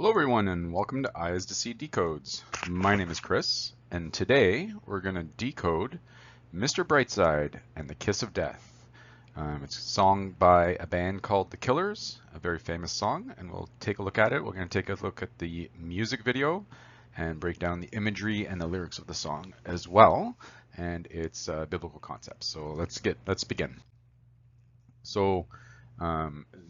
Hello everyone and welcome to Eyes to See Decodes. My name is Chris and today we're going to decode Mr. Brightside and the Kiss of Death. It's a song by a band called The Killers, a very famous song, and we'll take a look at it. We're going to take a look at the music video and break down the imagery and the lyrics of the song as well, and its biblical concepts. So let's begin. So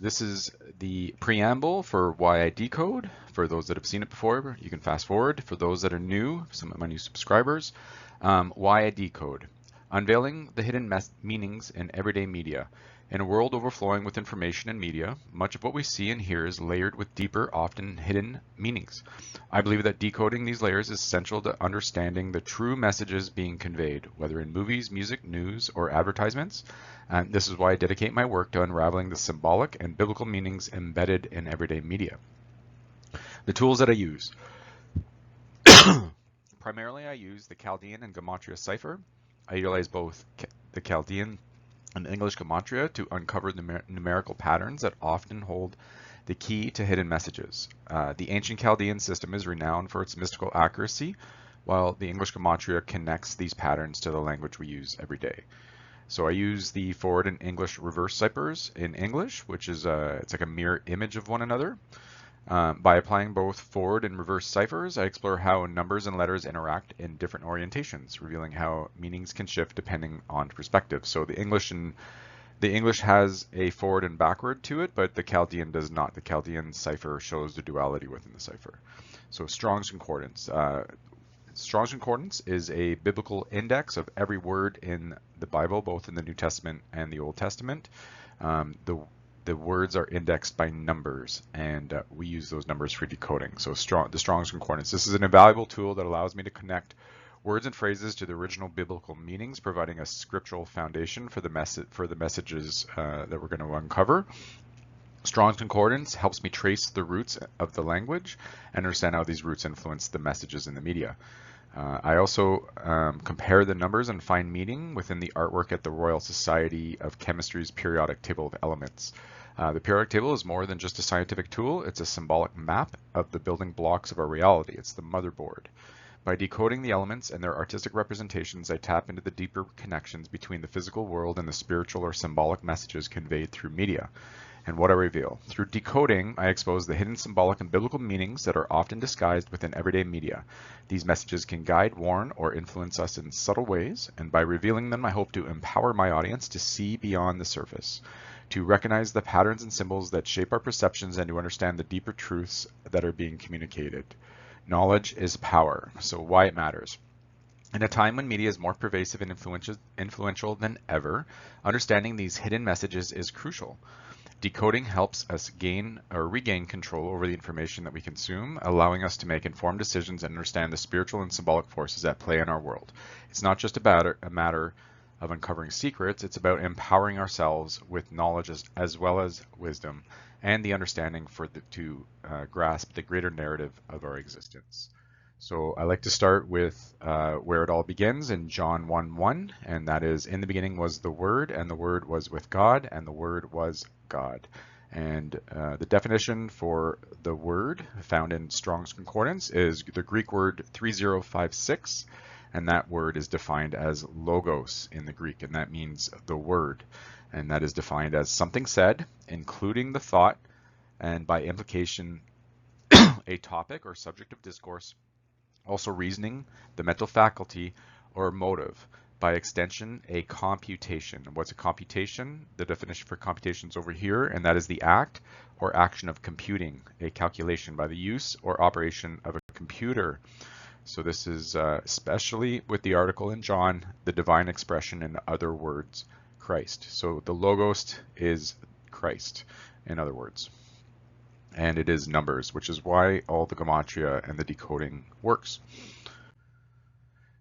this is the preamble for why I decode. For those that have seen it before, you can fast forward. For those that are new, some of my new subscribers, why I decode. Unveiling the hidden meanings in everyday media. In a world overflowing with information and media, much of what we see and hear is layered with deeper, often hidden meanings. I believe that decoding these layers is essential to understanding the true messages being conveyed, whether in movies, music, news, or advertisements. And this is why I dedicate my work to unraveling the symbolic and biblical meanings embedded in everyday media. The tools that I use. Primarily, I use the Chaldean and Gematria cipher. I utilize both the Chaldean and English Gematria to uncover the numerical patterns that often hold the key to hidden messages. The ancient Chaldean system is renowned for its mystical accuracy, while the English Gematria connects these patterns to the language we use every day. So I use the forward and English reverse ciphers in English, which is it's like a mirror image of one another. By applying both forward and reverse ciphers, I explore how numbers and letters interact in different orientations, revealing how meanings can shift depending on perspective. So the English has a forward and backward to it, but the Chaldean does not. The Chaldean cipher shows the duality within the cipher. So Strong's Concordance. Strong's Concordance is a biblical index of every word in the Bible, both in the New Testament and the Old Testament. The words are indexed by numbers, and we use those numbers for decoding. So the Strong's Concordance. This is an invaluable tool that allows me to connect words and phrases to the original biblical meanings, providing a scriptural foundation for the messages that we're going to uncover. Strong's Concordance helps me trace the roots of the language and understand how these roots influence the messages in the media. I also compare the numbers and find meaning within the artwork at the Royal Society of Chemistry's periodic table of elements. The periodic table is more than just a scientific tool. It's a symbolic map of the building blocks of our reality. It's the motherboard. By decoding the elements and their artistic representations, I tap into the deeper connections between the physical world and the spiritual or symbolic messages conveyed through media. And what I reveal. Through decoding, I expose the hidden symbolic and biblical meanings that are often disguised within everyday media. These messages can guide, warn, or influence us in subtle ways, and by revealing them, I hope to empower my audience to see beyond the surface, to recognize the patterns and symbols that shape our perceptions, and to understand the deeper truths that are being communicated. Knowledge is power, so why it matters. In a time when media is more pervasive and influential than ever, understanding these hidden messages is crucial. Decoding helps us gain or regain control over the information that we consume, allowing us to make informed decisions and understand the spiritual and symbolic forces at play in our world. It's not just a matter of uncovering secrets, it's about empowering ourselves with knowledge as well as wisdom and the understanding to grasp the greater narrative of our existence. So I like to start with where it all begins in John 1:1, and that is, in the beginning was the Word, and the Word was with God, and the Word was God. And the definition for the word found in Strong's Concordance is the Greek word 3056, and that word is defined as logos in the Greek, and that means the word. And that is defined as something said, including the thought, and by implication, a topic or subject of discourse, also reasoning, the mental faculty, or motive. By extension, a computation. What's a computation? The definition for computation is over here, and that is the act or action of computing, a calculation by the use or operation of a computer. So this is especially with the article in John, the divine expression, in other words, Christ. So the logos is Christ, in other words. And it is numbers, which is why all the Gematria and the decoding works.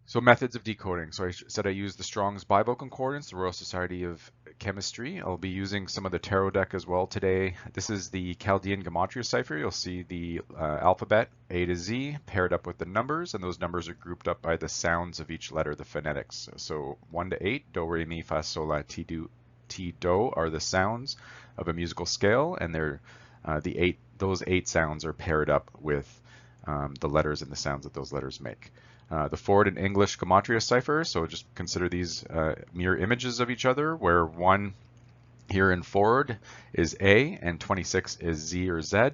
So methods of decoding. So I said I use the Strong's Bible Concordance, the Royal Society of Chemistry. I'll be using some of the tarot deck as well today. This is the Chaldean Gematria cipher. You'll see the alphabet A to Z paired up with the numbers, and those numbers are grouped up by the sounds of each letter, the phonetics. So 1 to 8, do, re, mi, fa, sol, la, ti, do are the sounds of a musical scale, and they're those eight sounds are paired up with the letters and the sounds that those letters make. The forward and English Gematria cipher, so just consider these mirror images of each other, where 1 here in forward is A and 26 is Z or Z,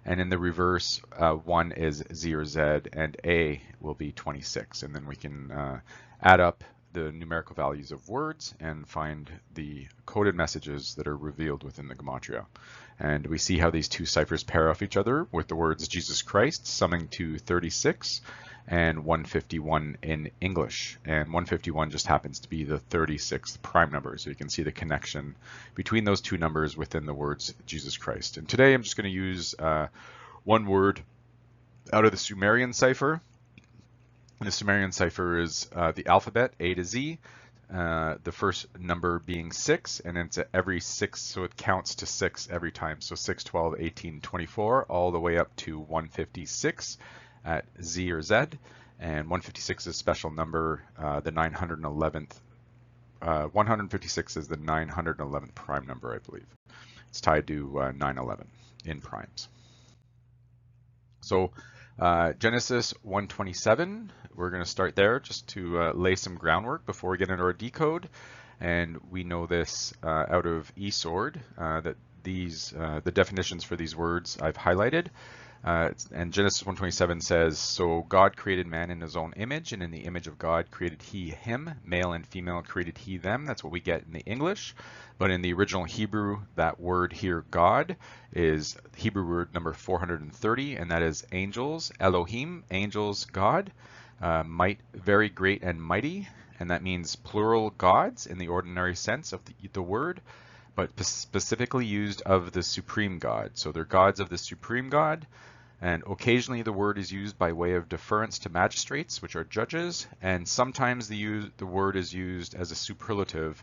and in the reverse 1 is Z or Z and A will be 26, and then we can add up the numerical values of words and find the coded messages that are revealed within the Gematria. And we see how these two ciphers pair off each other with the words Jesus Christ summing to 36 and 151 in English. And 151 just happens to be the 36th prime number. So you can see the connection between those two numbers within the words Jesus Christ. And today I'm just going to use one word out of the Sumerian cipher. The Sumerian cipher is the alphabet A to Z, the first number being 6, and it's every 6, so it counts to 6 every time. So 6, 12, 18, 24, all the way up to 156 at Z or Z. And 156 is a special number, the 911th. 156 is the 911th prime number, I believe. It's tied to 911 in primes. So Genesis 1:27, we're going to start there just to lay some groundwork before we get into our decode. And we know this out of eSword, that these the definitions for these words I've highlighted. And Genesis 1:27 says, "So God created man in his own image, and in the image of God created he him, male and female created he them." That's what we get in the English. But in the original Hebrew, that word here, God, is Hebrew word number 430, and that is angels, Elohim, angels, God, might, very great and mighty, and that means plural gods in the ordinary sense of the word, but specifically used of the supreme God. So they're gods of the supreme God, and occasionally the word is used by way of deference to magistrates, which are judges, and sometimes the word is used as a superlative,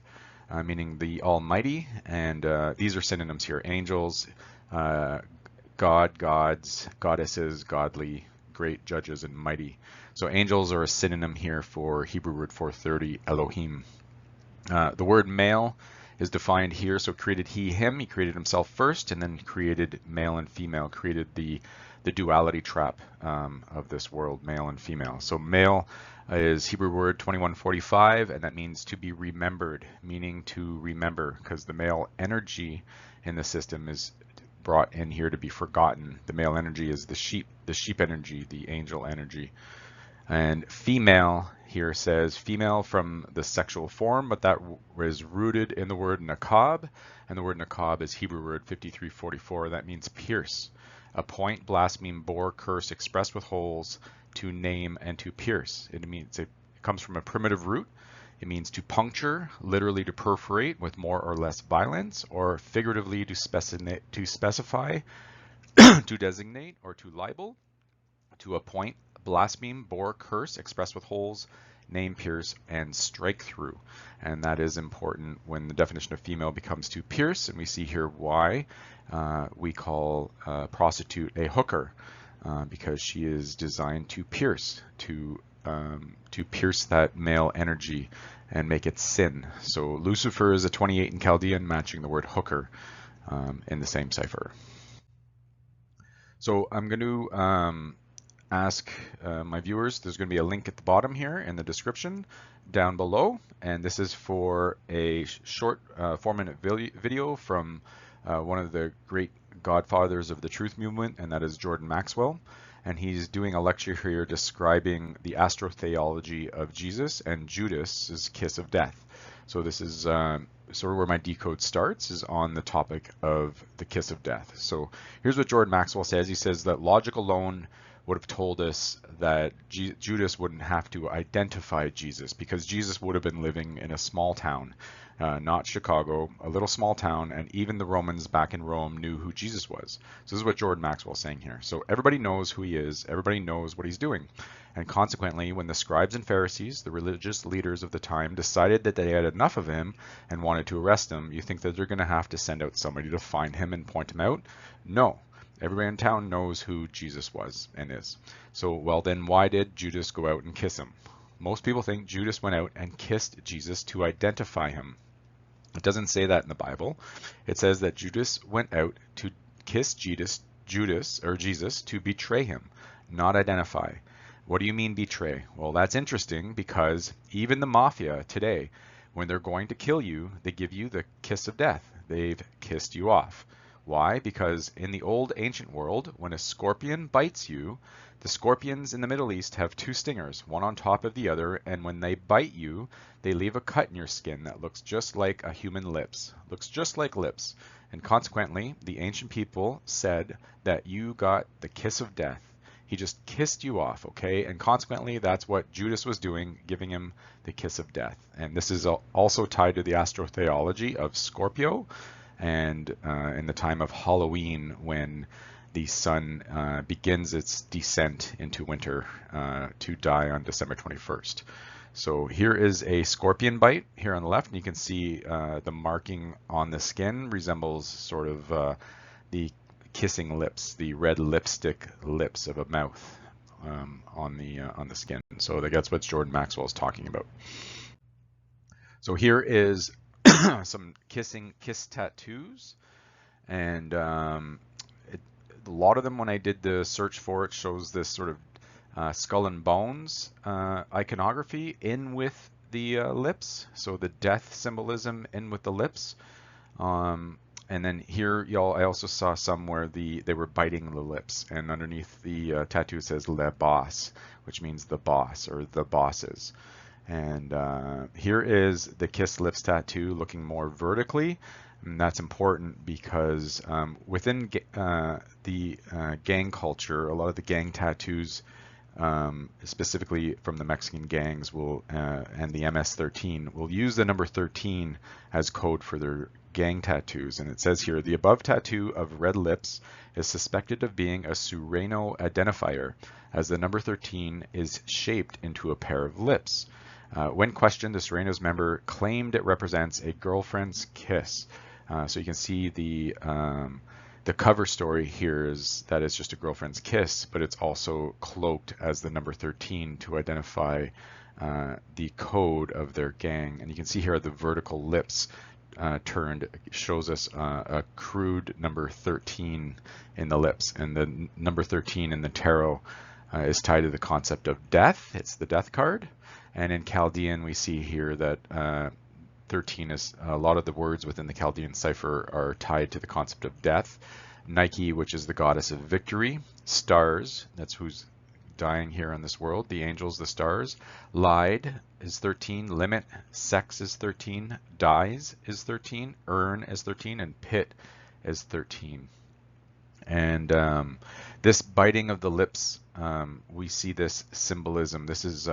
meaning the Almighty, and these are synonyms here: angels, God, gods, goddesses, godly, great, judges, and mighty. So angels are a synonym here for Hebrew word 430, Elohim. The word male is defined here, so created he him, he created himself first, and then created male and female, created the duality trap of this world, male and female. So male is Hebrew word 2145, and that means to be remembered, meaning to remember, because the male energy in the system is brought in here to be forgotten. The male energy is the sheep energy, the angel energy. And female here says female from the sexual form, but that is rooted in the word nakab, and the word nakab is Hebrew word 5344. That means pierce, a point, blaspheme, bore, curse, expressed with holes, to name, and to pierce. It means it comes from a primitive root. It means to puncture, literally to perforate with more or less violence, or figuratively to specify, to designate, or to libel, to appoint, blaspheme, bore, curse, express with holes, name, pierce, and strike through. And that is important when the definition of female becomes to pierce, and we see here why we call a prostitute a hooker, because she is designed to pierce, to pierce that male energy and make it sin. So Lucifer is a 28 in Chaldean, matching the word hooker in the same cipher. So I'm going to ask my viewers, there's going to be a link at the bottom here in the description down below, and this is for a short 4-minute video from one of the great godfathers of the truth movement, and that is Jordan Maxwell. And he's doing a lecture here describing the astrotheology of Jesus and Judas's kiss of death. So this is sort of where my decode starts, is on the topic of the kiss of death. So here's what Jordan Maxwell says. He says that logic alone would have told us that Judas wouldn't have to identify Jesus, because Jesus would have been living in a small town, not Chicago, a little small town, and even the Romans back in Rome knew who Jesus was. So this is what Jordan Maxwell is saying here. So everybody knows who he is, everybody knows what he's doing. And consequently, when the scribes and Pharisees, the religious leaders of the time, decided that they had enough of him and wanted to arrest him, you think that they're going to have to send out somebody to find him and point him out? No. Everybody in town knows who Jesus was and is. So, well then, why did Judas go out and kiss him? Most people think Judas went out and kissed Jesus to identify him. It doesn't say that in the Bible. It says that Judas went out to kiss Judas or Jesus to betray him, not identify. What do you mean betray? Well, that's interesting because even the mafia today, when they're going to kill you, they give you the kiss of death. They've kissed you off. Why? Because in the old ancient world, when a scorpion bites you, the scorpions in the Middle East have two stingers, one on top of the other, and when they bite you, they leave a cut in your skin that looks just like a human lips, looks just like lips. And consequently, the ancient people said that you got the kiss of death. He just kissed you off, okay? And consequently, that's what Judas was doing, giving him the kiss of death. And this is also tied to the astrotheology of Scorpio, and in the time of Halloween, when the sun begins its descent into winter to die on December 21st. So here is a scorpion bite here on the left, and you can see the marking on the skin resembles sort of the kissing lips, the red lipstick lips of a mouth on the skin. So that's what Jordan Maxwell is talking about. So here is some kiss tattoos, and a lot of them, when I did the search for it, shows this sort of skull and bones iconography in with the lips, so the death symbolism in with the lips. And then here, I also saw some where they were biting the lips, and underneath the tattoo says Le Boss, which means the boss or the bosses. And here is the kiss lips tattoo looking more vertically. And that's important because within the gang culture, a lot of the gang tattoos, specifically from the Mexican gangs, and the MS-13 will use the number 13 as code for their gang tattoos. And it says here, the above tattoo of red lips is suspected of being a Sureno identifier, as the number 13 is shaped into a pair of lips. When questioned, the Sureno's member claimed it represents a girlfriend's kiss. So you can see the cover story here is that it's just a girlfriend's kiss, but it's also cloaked as the number 13 to identify the code of their gang. And you can see here the vertical lips turned shows us a crude number 13 in the lips, and the number 13 in the tarot is tied to the concept of death. It's the death card. And in Chaldean, we see here that 13 is a lot of the words within the Chaldean cipher are tied to the concept of death. Nike, which is the goddess of victory. Stars, that's who's dying here on this world. The angels, the stars. Lied is 13. Limit, sex is 13. Dies is 13. Earn is 13. And pit is 13. And this biting of the lips, we see this symbolism. This is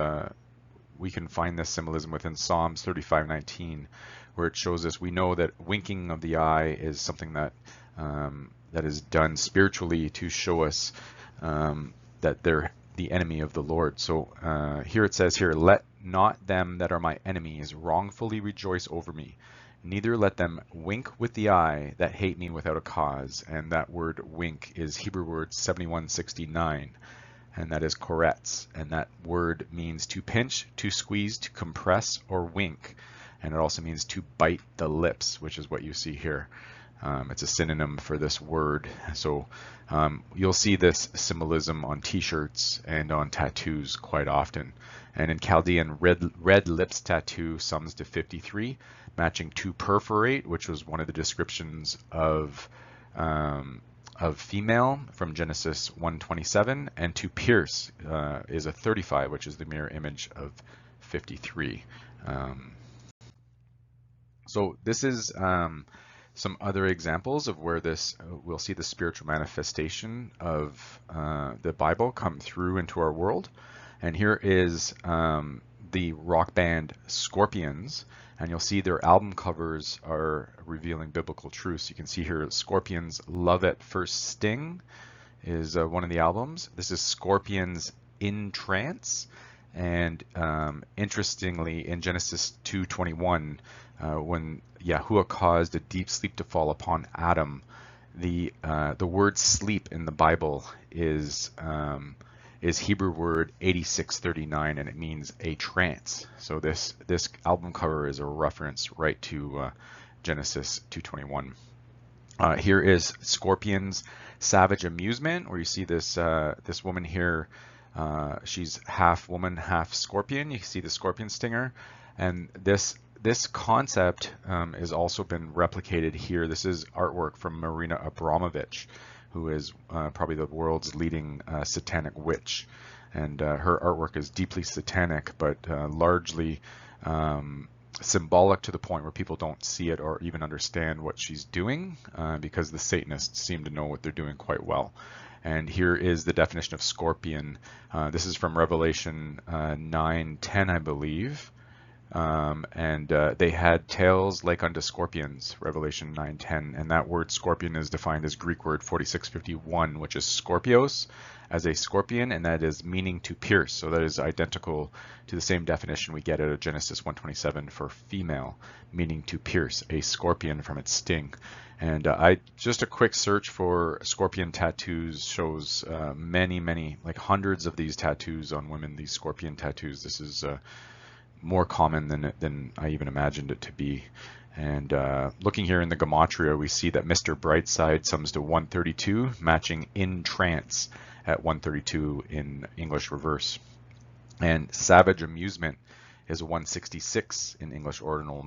we can find this symbolism within Psalms 35:19, where it shows us, we know that winking of the eye is something that that is done spiritually to show us that they're the enemy of the Lord. So here it says here, let not them that are my enemies wrongfully rejoice over me, neither let them wink with the eye that hate me without a cause. And that word wink is Hebrew word 7169. And that is koretz, and that word means to pinch, to squeeze, to compress, or wink. And it also means to bite the lips, which is what you see here. It's a synonym for this word. So you'll see this symbolism on t-shirts and on tattoos quite often. And in Chaldean, red lips tattoo sums to 53, matching to perforate, which was one of the descriptions of female from Genesis 1:27, and to pierce is a 35, which is the mirror image of 53. So this is some other examples of where we'll see the spiritual manifestation of the Bible come through into our world. And here is the rock band Scorpions, and you'll see their album covers are revealing biblical truths. You can see here Scorpions Love at First Sting is one of the albums. This is Scorpions in Trance, and interestingly, in Genesis 2:21, when Yahuwah caused a deep sleep to fall upon Adam, the word sleep in the Bible is Hebrew word 8639, and it means a trance. So this album cover is a reference right to Genesis 2:21. Here is Scorpion's savage amusement, where you see this this woman here. She's half woman, half scorpion. You see the scorpion stinger, and this concept has also been replicated here. This is artwork from Marina Abramovich, who is probably the world's leading satanic witch, and her artwork is deeply satanic, but largely symbolic to the point where people don't see it or even understand what she's doing, because the Satanists seem to know what they're doing quite well. And here is the definition of scorpion. This is from Revelation 9:10, I believe. And they had tails like unto scorpions, Revelation 9:10, and that word scorpion is defined as Greek word 4651, which is scorpios, as a scorpion, and that is meaning to pierce. So that is identical to the same definition we get out of Genesis 1:27 for female, meaning to pierce, a scorpion from its sting. And just a quick search for scorpion tattoos shows many, like hundreds of these tattoos on women, these scorpion tattoos. This is more common than I even imagined it to be. And looking here in the Gematria, we see that Mr. Brightside sums to 132, matching in trance at 132 in English reverse. And savage amusement is a 166 in English ordinal,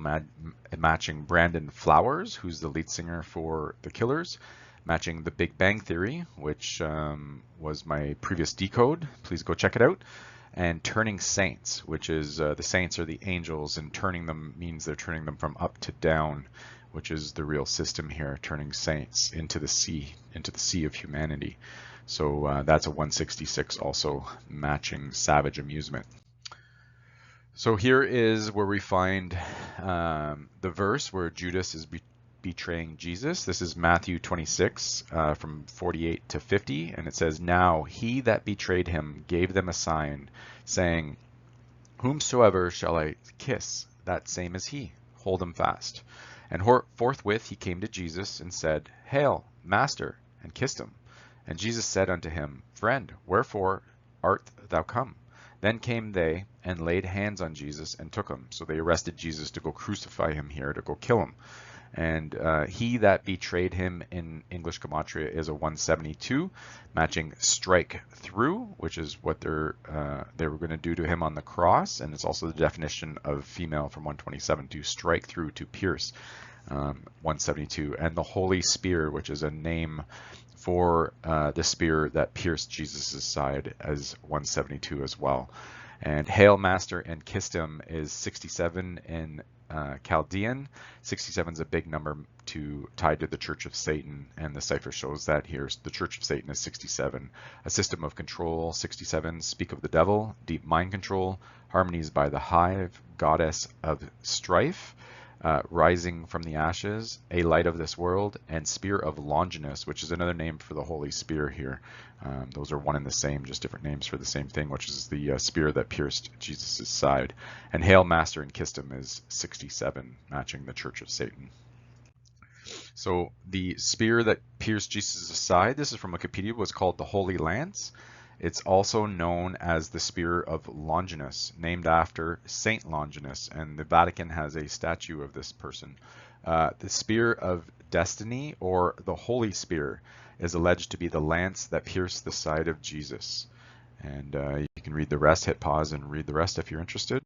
matching Brandon Flowers, who's the lead singer for The Killers, matching The Big Bang Theory, which was my previous Decode. Please go check it out. And turning saints, which is the saints are the angels, and turning them means they're turning them from up to down, which is the real system here, turning saints into the sea of humanity. So that's a 166, also matching savage amusement. So here is where we find the verse where Judas is betraying Jesus. This is Matthew 26 from 48 to 50, and it says, "Now he that betrayed him gave them a sign, saying, Whomsoever shall I kiss, that same is he. Hold him fast. And forthwith he came to Jesus and said, Hail, Master, and kissed him. And Jesus said unto him, Friend, wherefore art thou come? Then came they and laid hands on Jesus and took him." So they arrested Jesus to go crucify him here, to go kill him. And he that betrayed him in English Gematria is a 172, matching strike through, which is what they were going to do to him on the cross. And it's also the definition of female from 127, to strike through, to pierce, 172. And the Holy Spear, which is a name for the spear that pierced Jesus' side, as 172 as well. And Hail Master and kissed him is 67 in Chaldean. 67 is a big number tied to the Church of Satan, and the cipher shows that here. The Church of Satan is 67. A system of control, 67, speak of the devil, deep mind control, harmonies by the hive, goddess of strife, rising from the ashes, a light of this world, and spear of Longinus, which is another name for the Holy Spear here. Those are one and the same, just different names for the same thing, which is the spear that pierced Jesus' side. And Hail Master and kissed him is 67, matching the Church of Satan. So the spear that pierced Jesus' side, this is from Wikipedia, was called the Holy Lance. It's also known as the Spear of Longinus, named after Saint Longinus, and the Vatican has a statue of this person. The Spear of Destiny, or the Holy Spear, is alleged to be the lance that pierced the side of Jesus. And you can read the rest, hit pause and read the rest if you're interested.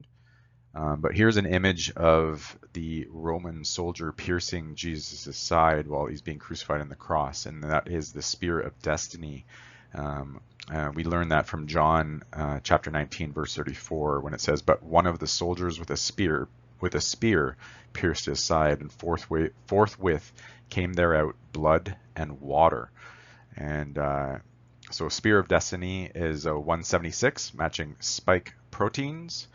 But here's an image of the Roman soldier piercing Jesus' side while he's being crucified on the cross, and that is the Spear of Destiny. We learn that from John chapter 19, verse 34, when it says, "But one of the soldiers with a spear pierced his side, and forthwith came there out blood and water." And so Spear of Destiny is a 176, matching spike proteins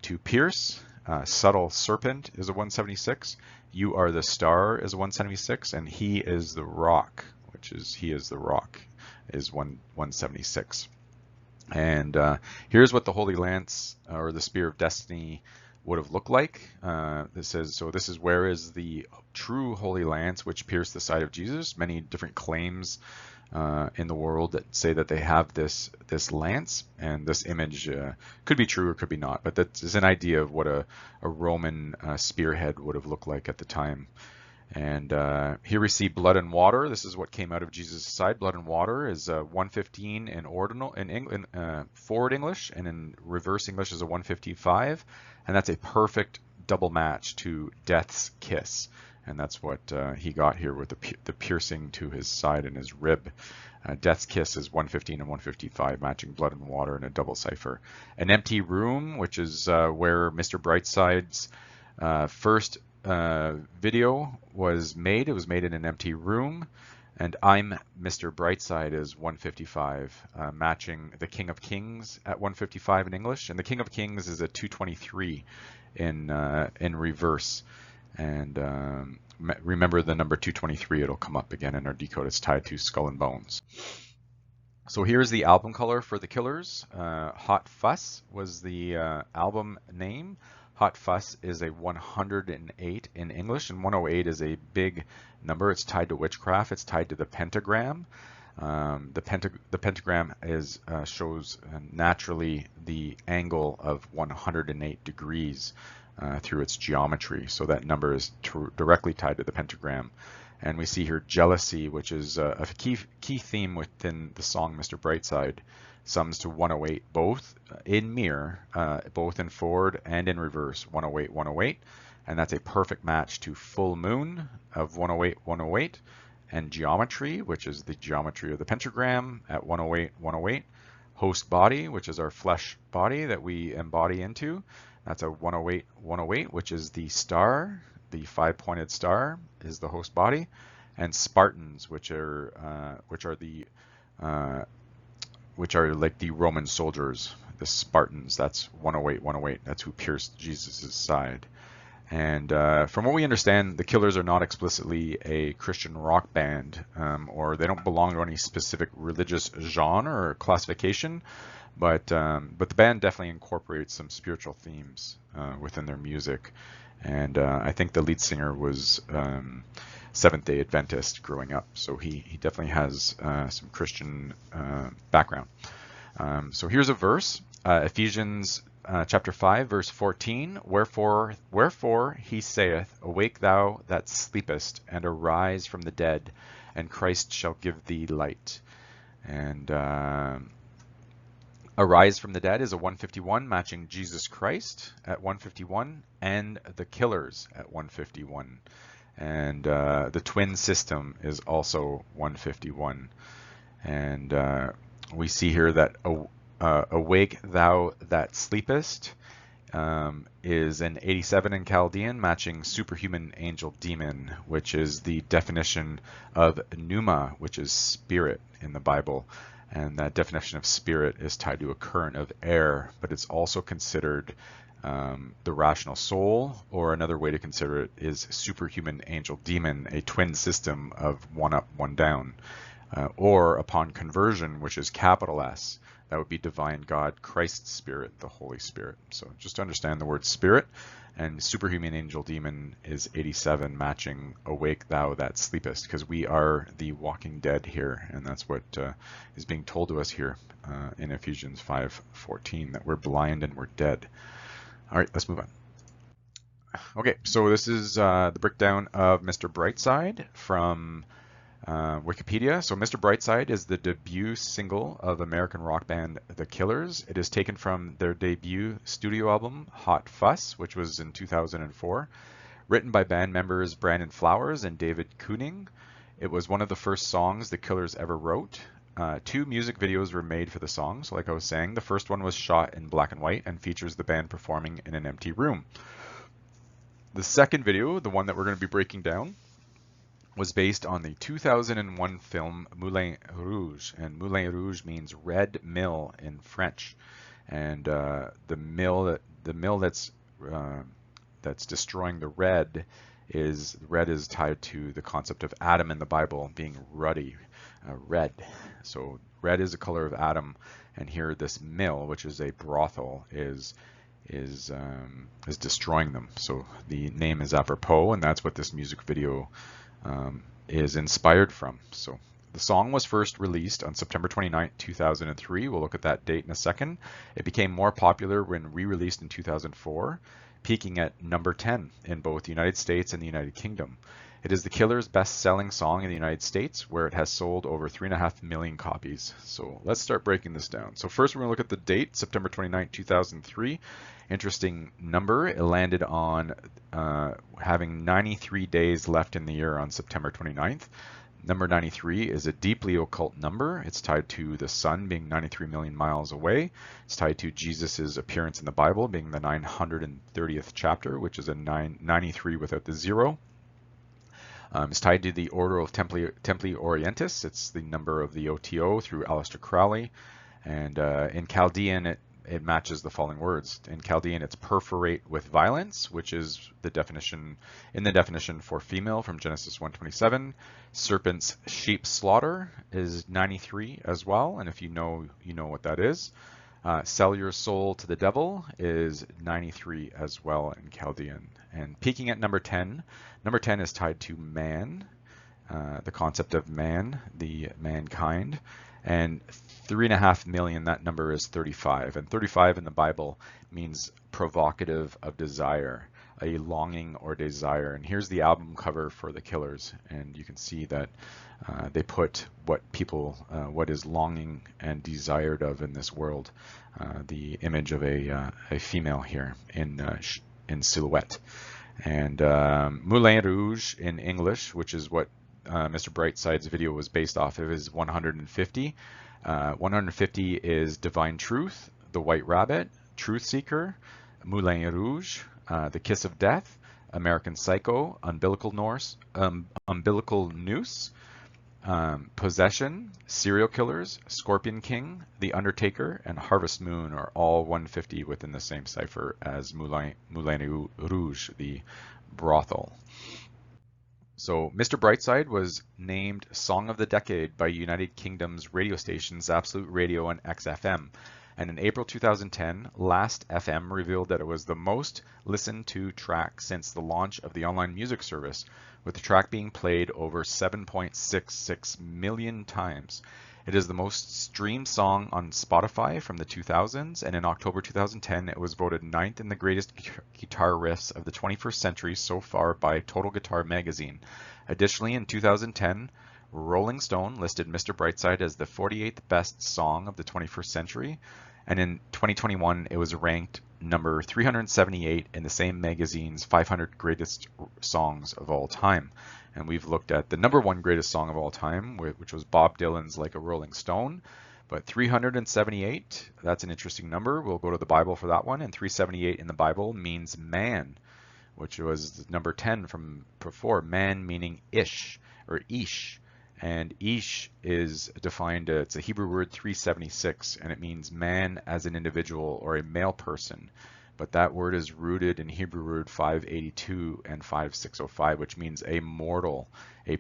to pierce. Subtle Serpent is a 176. You Are the Star is a 176, and He is the Rock, which is He is the Rock, is 176. And here's what the Holy Lance, or the Spear of Destiny, would have looked like. This is where is the true Holy Lance which pierced the side of Jesus. Many different claims in the world that say that they have this lance, and this image could be true or could be not, but that is an idea of what a Roman spearhead would have looked like at the time. And here we see blood and water. This is what came out of Jesus' side. Blood and water is 115 in ordinal in forward English, and in reverse English is a 155, and that's a perfect double match to Death's kiss, and that's what he got here with the piercing to his side and his rib. Death's kiss is 115 and 155, matching blood and water in a double cipher. An empty room, which is where Mr. Brightside's first video was made. It was made in an empty room, and I'm Mr. Brightside is 155, matching the King of Kings at 155 in English, and the King of Kings is a 223 in reverse. And remember the number 223, it'll come up again in our decode. It's tied to Skull and Bones. So here's the album color for the Killers. Hot Fuss was the album name. Hot Fuss is a 108 in English, and 108 is a big number. It's tied to witchcraft. It's tied to the pentagram. The pentagram shows naturally the angle of 108 degrees through its geometry. So that number is directly tied to the pentagram. And we see here jealousy, which is a key theme within the song Mr. Brightside. Sums to 108, both in mirror, both in forward and in reverse, 108, 108. And that's a perfect match to full moon of 108, 108. And geometry, which is the geometry of the pentagram at 108, 108. Host body, which is our flesh body that we embody into. That's a 108, 108, which is the star, the 5-pointed star is the host body. And Spartans, which are like the Roman soldiers, the Spartans. That's 108, 108. That's who pierced Jesus' side. And from what we understand, the Killers are not explicitly a Christian rock band, or they don't belong to any specific religious genre or classification, but the band definitely incorporates some spiritual themes within their music. And I think the lead singer was Seventh-day Adventist growing up, so he definitely has some Christian background. So here's a verse, Ephesians chapter 5, verse 14. Wherefore he saith, Awake thou that sleepest, and arise from the dead, and Christ shall give thee light. And Arise from the Dead is a 151, matching Jesus Christ at 151, and the Killers at 151. And the twin system is also 151. And we see here that Awake thou that sleepest is an 87 in Chaldean, matching superhuman angel demon, which is the definition of pneuma, which is spirit in the Bible. And that definition of spirit is tied to a current of air, but it's also considered the rational soul, or another way to consider it is superhuman angel demon, a twin system of one up, one down. Or upon conversion, which is capital S, that would be divine God, Christ's spirit, the Holy Spirit. So just to understand the word spirit, and superhuman angel demon is 87, matching awake thou that sleepest, because we are the walking dead here, and that's what is being told to us here in Ephesians 5:14, that we're blind and we're dead. All right, let's move on. Okay, so this is the breakdown of Mr. Brightside from Wikipedia. So Mr. Brightside is the debut single of American rock band The Killers. It is taken from their debut studio album, Hot Fuss, which was in 2004. Written by band members Brandon Flowers and David Kooning. It was one of the first songs The Killers ever wrote. 2 music videos were made for the song. So like I was saying, the first one was shot in black and white and features the band performing in an empty room. The second video, the one that we're going to be breaking down, was based on the 2001 film Moulin Rouge, and Moulin Rouge means red mill in French, and the mill that's destroying the red is tied to the concept of Adam in the Bible being ruddy, red. So red is the color of Adam, and here this mill, which is a brothel, is destroying them. So the name is apropos, and that's what this music video is inspired from. So the song was first released on September 29, 2003. We'll look at that date in a second. It became more popular when re-released in 2004, peaking at number 10 in both the United States and the United Kingdom. It is the Killer's best-selling song in the United States, where it has sold over 3.5 million copies. So let's start breaking this down. So first we're going to look at the date, September 29, 2003. Interesting number. It landed on having 93 days left in the year on September 29th. Number 93 is a deeply occult number. It's tied to the sun being 93 million miles away. It's tied to Jesus's appearance in the Bible being the 930th chapter, which is a 93 without the zero. It's tied to the Order of Templi Orientis. It's the number of the OTO through Aleister Crowley. And in Chaldean, it matches the following words. In Chaldean, it's perforate with violence, which is the definition for female from Genesis 1:27. Serpent's sheep slaughter is 93 as well, and if you know what that is. Sell your soul to the devil is 93 as well in Chaldean. And peaking at number 10 is tied to man, the concept of man, the mankind. And 3.5 million, that number is 35. And 35 in the Bible means provocative of desire, a longing or desire. And here's the album cover for the Killers. And you can see that they put what is longing and desired of in this world, the image of a female here in silhouette. And Moulin Rouge in English, which is what Mr. Brightside's video was based off of, is 150. 150 is Divine Truth, The White Rabbit, Truth Seeker, Moulin Rouge, The Kiss of Death, American Psycho, Umbilical Noose, Possession, Serial Killers, Scorpion King, The Undertaker, and Harvest Moon are all 150 within the same cipher as Moulin Rouge, the brothel. So Mr. Brightside was named Song of the Decade by United Kingdom's radio stations Absolute Radio and XFM. And in April 2010, Last FM revealed that it was the most listened to track since the launch of the online music service, with the track being played over 7.66 million times. It is the most streamed song on Spotify from the 2000s, and in October 2010, it was voted 9th in the greatest guitar riffs of the 21st century so far by Total Guitar magazine. Additionally, in 2010, Rolling Stone listed Mr. Brightside as the 48th best song of the 21st century, and in 2021, it was ranked number 378 in the same magazine's 500 greatest songs of all time. And we've looked at the number 1 greatest song of all time, which was Bob Dylan's Like a Rolling Stone. But 378, that's an interesting number. We'll go to the Bible for that one. And 378 in the Bible means man, which was number 10 from before. Man meaning ish or ish. And ish is defined, it's a Hebrew word 376, and it means man as an individual or a male person. But that word is rooted in Hebrew word 582 and 5605, which means a mortal, a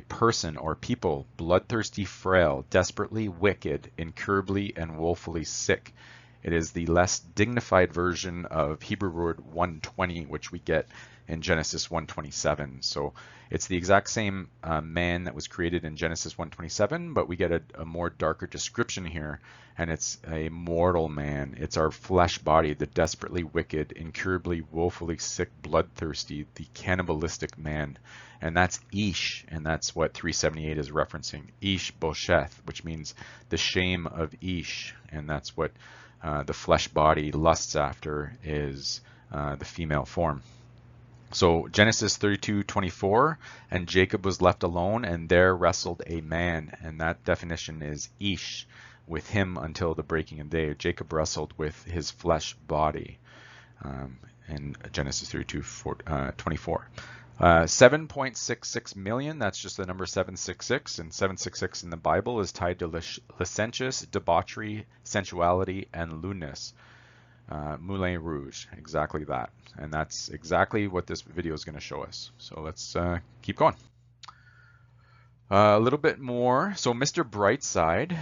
person or people, bloodthirsty, frail, desperately wicked, incurably and woefully sick. It is the less dignified version of Hebrew word 120, which we get in Genesis 1:27. So it's the exact same man that was created in Genesis 1:27, but we get a more darker description here, and it's a mortal man. It's our flesh body, the desperately wicked, incurably, woefully sick, bloodthirsty, the cannibalistic man. And that's Ish, and that's what 378 is referencing. Ish Bosheth, which means the shame of Ish, and that's what the flesh body lusts after, is the female form. So Genesis 32:24, and Jacob was left alone, and there wrestled a man, and that definition is Ish, with him until the breaking of day. Jacob wrestled with his flesh body in Genesis 32:24. 7.66 million, that's just the number 766, and 766 in the Bible is tied to licentious, debauchery, sensuality, and lewdness. Moulin Rouge, exactly that. And that's exactly what this video is going to show us. So let's keep going. A little bit more. So Mr. Brightside,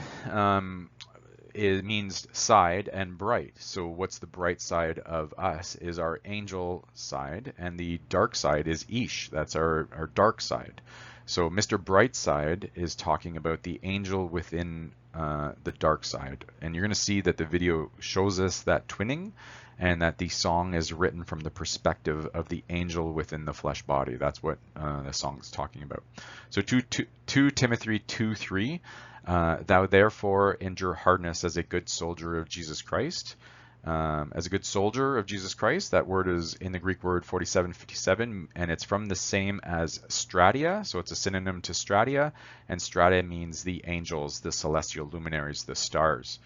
it means side and bright. So what's the bright side of us is our angel side, and the dark side is Ish. That's our dark side. So Mr. Brightside is talking about the angel within the dark side. And you're going to see that the video shows us that twinning, and that the song is written from the perspective of the angel within the flesh body. That's what the song's talking about. So 2 Timothy 2:3, thou therefore endure hardness as a good soldier of Jesus Christ. As a good soldier of Jesus Christ, that word is in the Greek word 4757, and it's from the same as stratia, so it's a synonym to stratia, and stratia means the angels, the celestial luminaries, the stars.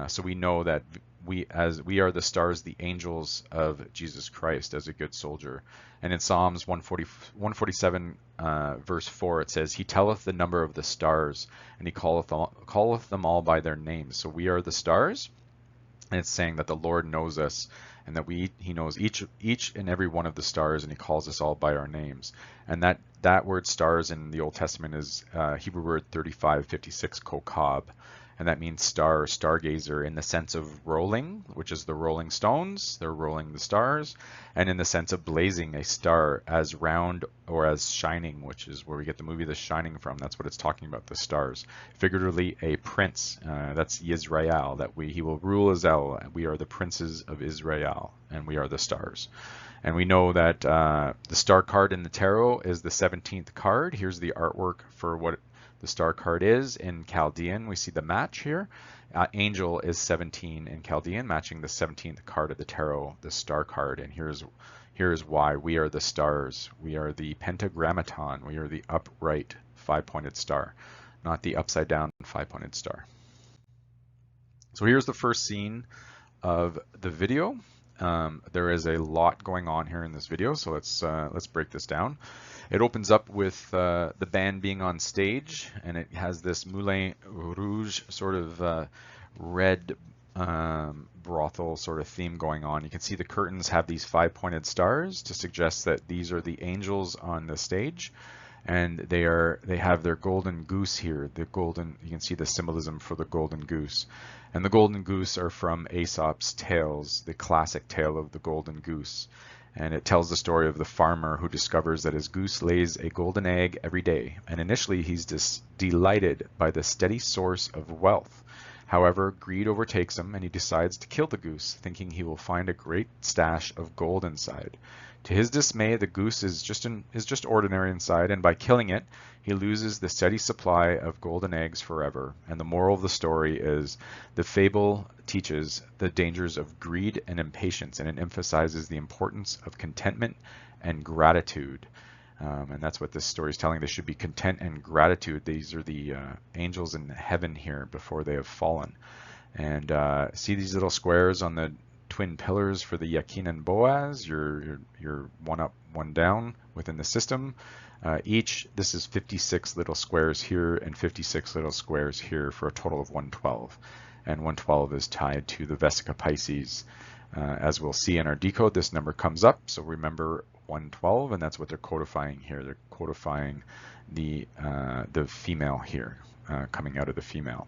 So we know that we are the stars, the angels of Jesus Christ, as a good soldier. And in Psalms 147 verse 4, it says, he telleth the number of the stars, and he calleth them all by their names. So we are the stars. And it's saying that the Lord knows us, and that he knows each and every one of the stars, and he calls us all by our names. And that word stars in the Old Testament is Hebrew word 3556 kokab, and that means star or stargazer in the sense of rolling, which is the rolling stones, they're rolling the stars, and in the sense of blazing, a star as round or as shining, which is where we get the movie The Shining from. That's what it's talking about, the stars. Figuratively, a prince, that's Yisrael, that he will rule as El. We are the princes of Israel, and we are the stars. And we know that the star card in the tarot is the 17th card. Here's the artwork for what the star card is in Chaldean. We see the match here. Angel is 17 in Chaldean, matching the 17th card of the tarot, the star card. And here's why. We are the stars. We are the pentagrammaton. We are the upright 5-pointed star, not the upside down 5-pointed star. So here's the first scene of the video. There is a lot going on here in this video, so let's break this down. It opens up with the band being on stage, and it has this Moulin Rouge sort of red brothel sort of theme going on. You can see the curtains have these 5-pointed stars to suggest that these are the angels on the stage, and they have their golden goose here. You can see the symbolism for the golden goose. And the golden goose are from Aesop's tales, the classic tale of the golden goose. And it tells the story of the farmer who discovers that his goose lays a golden egg every day. And initially he's delighted by the steady source of wealth. However, greed overtakes him, and he decides to kill the goose, thinking he will find a great stash of gold inside. To his dismay, the goose is just ordinary inside, and by killing it, he loses the steady supply of golden eggs forever. And the moral of the story is the fable teaches the dangers of greed and impatience, and it emphasizes the importance of contentment and gratitude. And that's what this story is telling. They should be content and gratitude. These are the angels in heaven here before they have fallen. And see these little squares on the twin pillars for the Yakin and Boaz. You're one up, one down within the system. This is 56 little squares here and 56 little squares here for a total of 112. And 112 is tied to the Vesica Pisces. As we'll see in our decode, this number comes up. So remember 112, and that's what they're codifying here. They're codifying the female here, coming out of the female.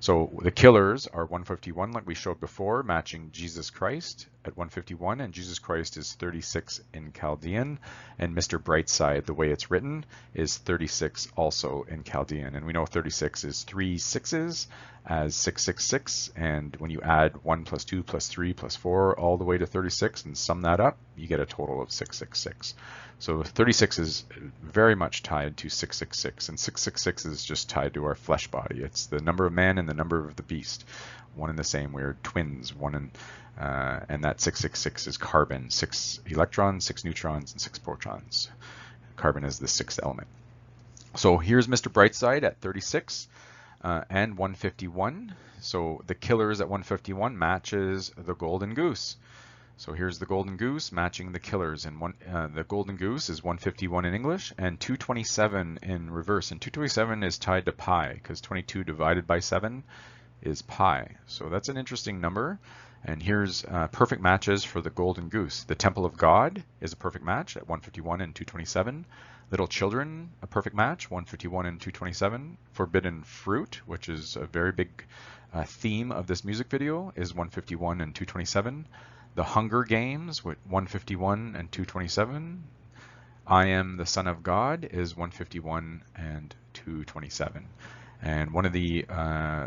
So the killers are 151, like we showed before, matching Jesus Christ at 151, and Jesus Christ is 36 in Chaldean, and Mr. Brightside, the way it's written, is 36 also in Chaldean. And we know 36 is 3 sixes as 666, and when you add 1 plus 2 plus 3 plus 4 all the way to 36 and sum that up, you get a total of 666. So 36 is very much tied to 666, and 666 is just tied to our flesh body. It's the number of man and the number of the beast, one and the same. We're twins, and that 666 is carbon, 6 electrons, 6 neutrons, and 6 protons. Carbon is the 6th element. So here's Mr. Brightside at 36 and 151. So the killers at 151 matches the golden goose. So here's the golden goose matching the killers, and the golden goose is 151 in English and 227 in reverse. And 227 is tied to pi, because 22 divided by 7 is pi. So that's an interesting number. And here's perfect matches for the golden goose. The Temple of God is a perfect match at 151 and 227. Little Children, a perfect match, 151 and 227. Forbidden Fruit, which is a very big theme of this music video, is 151 and 227. The Hunger Games with 151 and 227. I Am the Son of God is 151 and 227. And one of the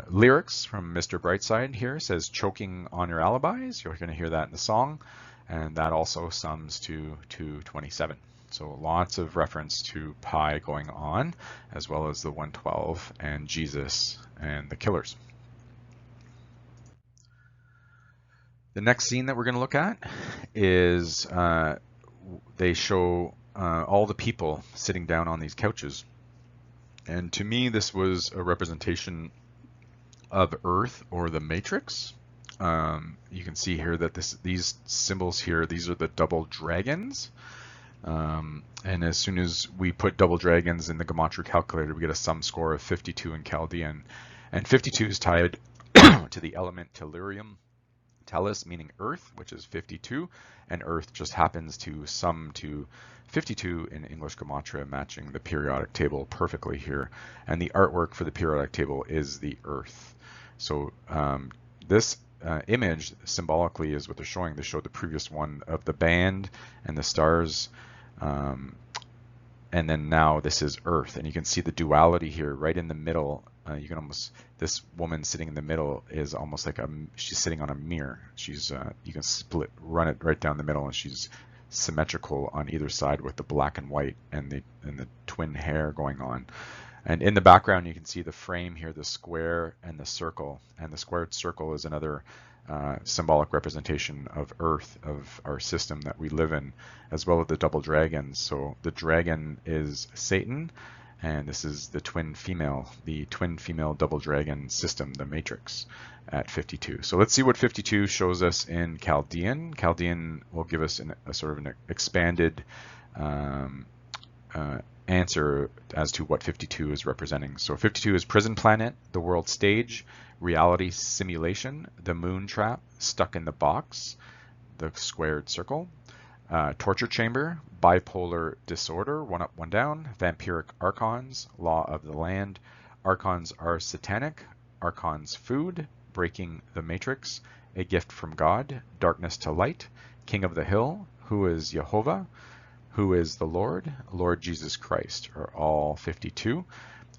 lyrics from Mr. Brightside here says, choking on your alibis. You're going to hear that in the song. And that also sums to 227. So lots of reference to pi going on, as well as the 112 and Jesus and the killers. The next scene that we're going to look at is they show all the people sitting down on these couches. And to me, this was a representation of Earth or the Matrix. You can see here that these symbols here, these are the double dragons. And as soon as we put double dragons in the Gematria calculator, we get a sum score of 52 in Chaldean. And 52 is tied to the element tellurium, tellus meaning earth, which is 52, and earth just happens to sum to 52 in English Gematria, matching the periodic table perfectly here. And the artwork for the periodic table is the earth. So this image symbolically is what they're showing. They showed the previous one of the band and the stars. And then now this is Earth, and you can see the duality here right in the middle. You can almost, this woman sitting in the middle is almost like she's sitting on a mirror. She's you can run it right down the middle, and she's symmetrical on either side with the black and white and the twin hair going on. And in the background you can see the frame here, the square and the circle, and the squared circle is another symbolic representation of Earth, of our system that we live in, as well as the double dragons. So the dragon is Satan, and this is the twin female double dragon system, the Matrix, at 52. So let's see what 52 shows us in Chaldean. Chaldean will give us a sort of an expanded answer as to what 52 is representing. So 52 is prison planet, the world stage, reality simulation, the moon trap, stuck in the box, the squared circle, torture chamber, bipolar disorder, one up, one down, vampiric archons, law of the land, archons are satanic, archons food, breaking the matrix, a gift from God, darkness to light, king of the hill, who is Jehovah, who is the Lord, Lord Jesus Christ, are all 52.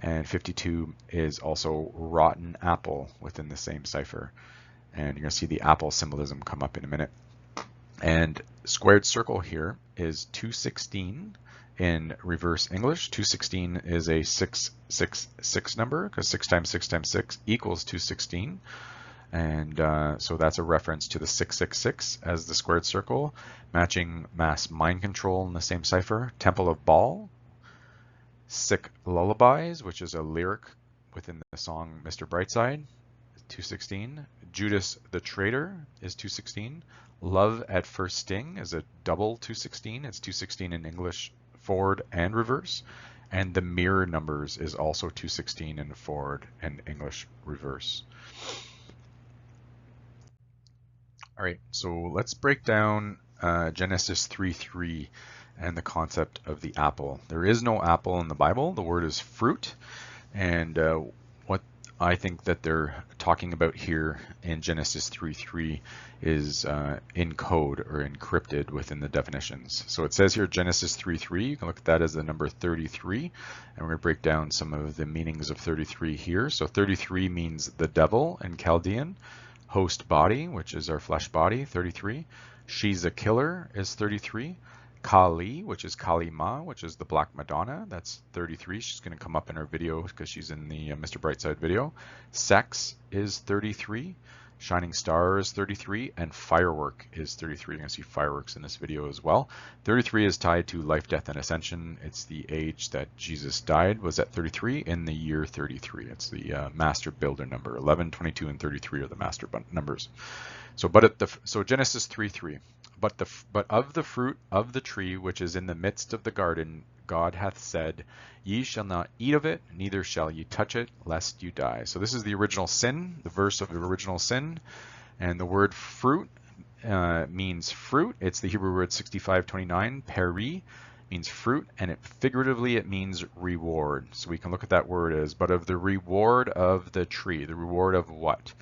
And 52 is also rotten apple within the same cipher. And you're going to see the apple symbolism come up in a minute. And squared circle here is 216 in reverse English. 216 is a 666 number, because 6 times 6 times 6 equals 216. And so that's a reference to the 666 as the squared circle, matching mass mind control in the same cipher. Temple of Baal, sick lullabies, which is a lyric within the song Mr. Brightside, 216. Judas the traitor is 216. Love at first sting is a double 216. It's 216 in English forward and reverse. And the mirror numbers is also 216 in forward and English reverse. All right, so let's break down Genesis 3:3 and the concept of the apple. There is no apple in the Bible. The word is fruit. And what I think that they're talking about here in Genesis 3:3 is in code or encrypted within the definitions. So it says here Genesis 3:3. You can look at that as the number 33. And we're going to break down some of the meanings of 33 here. So 33 means the devil in Chaldean. Host body, which is our flesh body, 33. She's a killer is 33. Kali, which is Kali Ma, which is the Black Madonna, that's 33. She's going to come up in our video because she's in the Mr. Brightside video. Sex is 33. Shining star is 33. And firework is 33. You're going to see fireworks in this video as well. 33 is tied to life, death, and ascension. It's the age that Jesus died was at 33 in the year 33. It's the master builder number. 11, 22, and 33 are the master numbers. So, so Genesis 3:3. But of the fruit of the tree which is in the midst of the garden, God hath said, ye shall not eat of it, neither shall ye touch it, lest you die. So this is the original sin, the verse of the original sin. And the word fruit means fruit. It's the Hebrew word 6529, peri, means fruit, and figuratively it means reward. So we can look at that word as, but of the reward of the tree. The reward of what?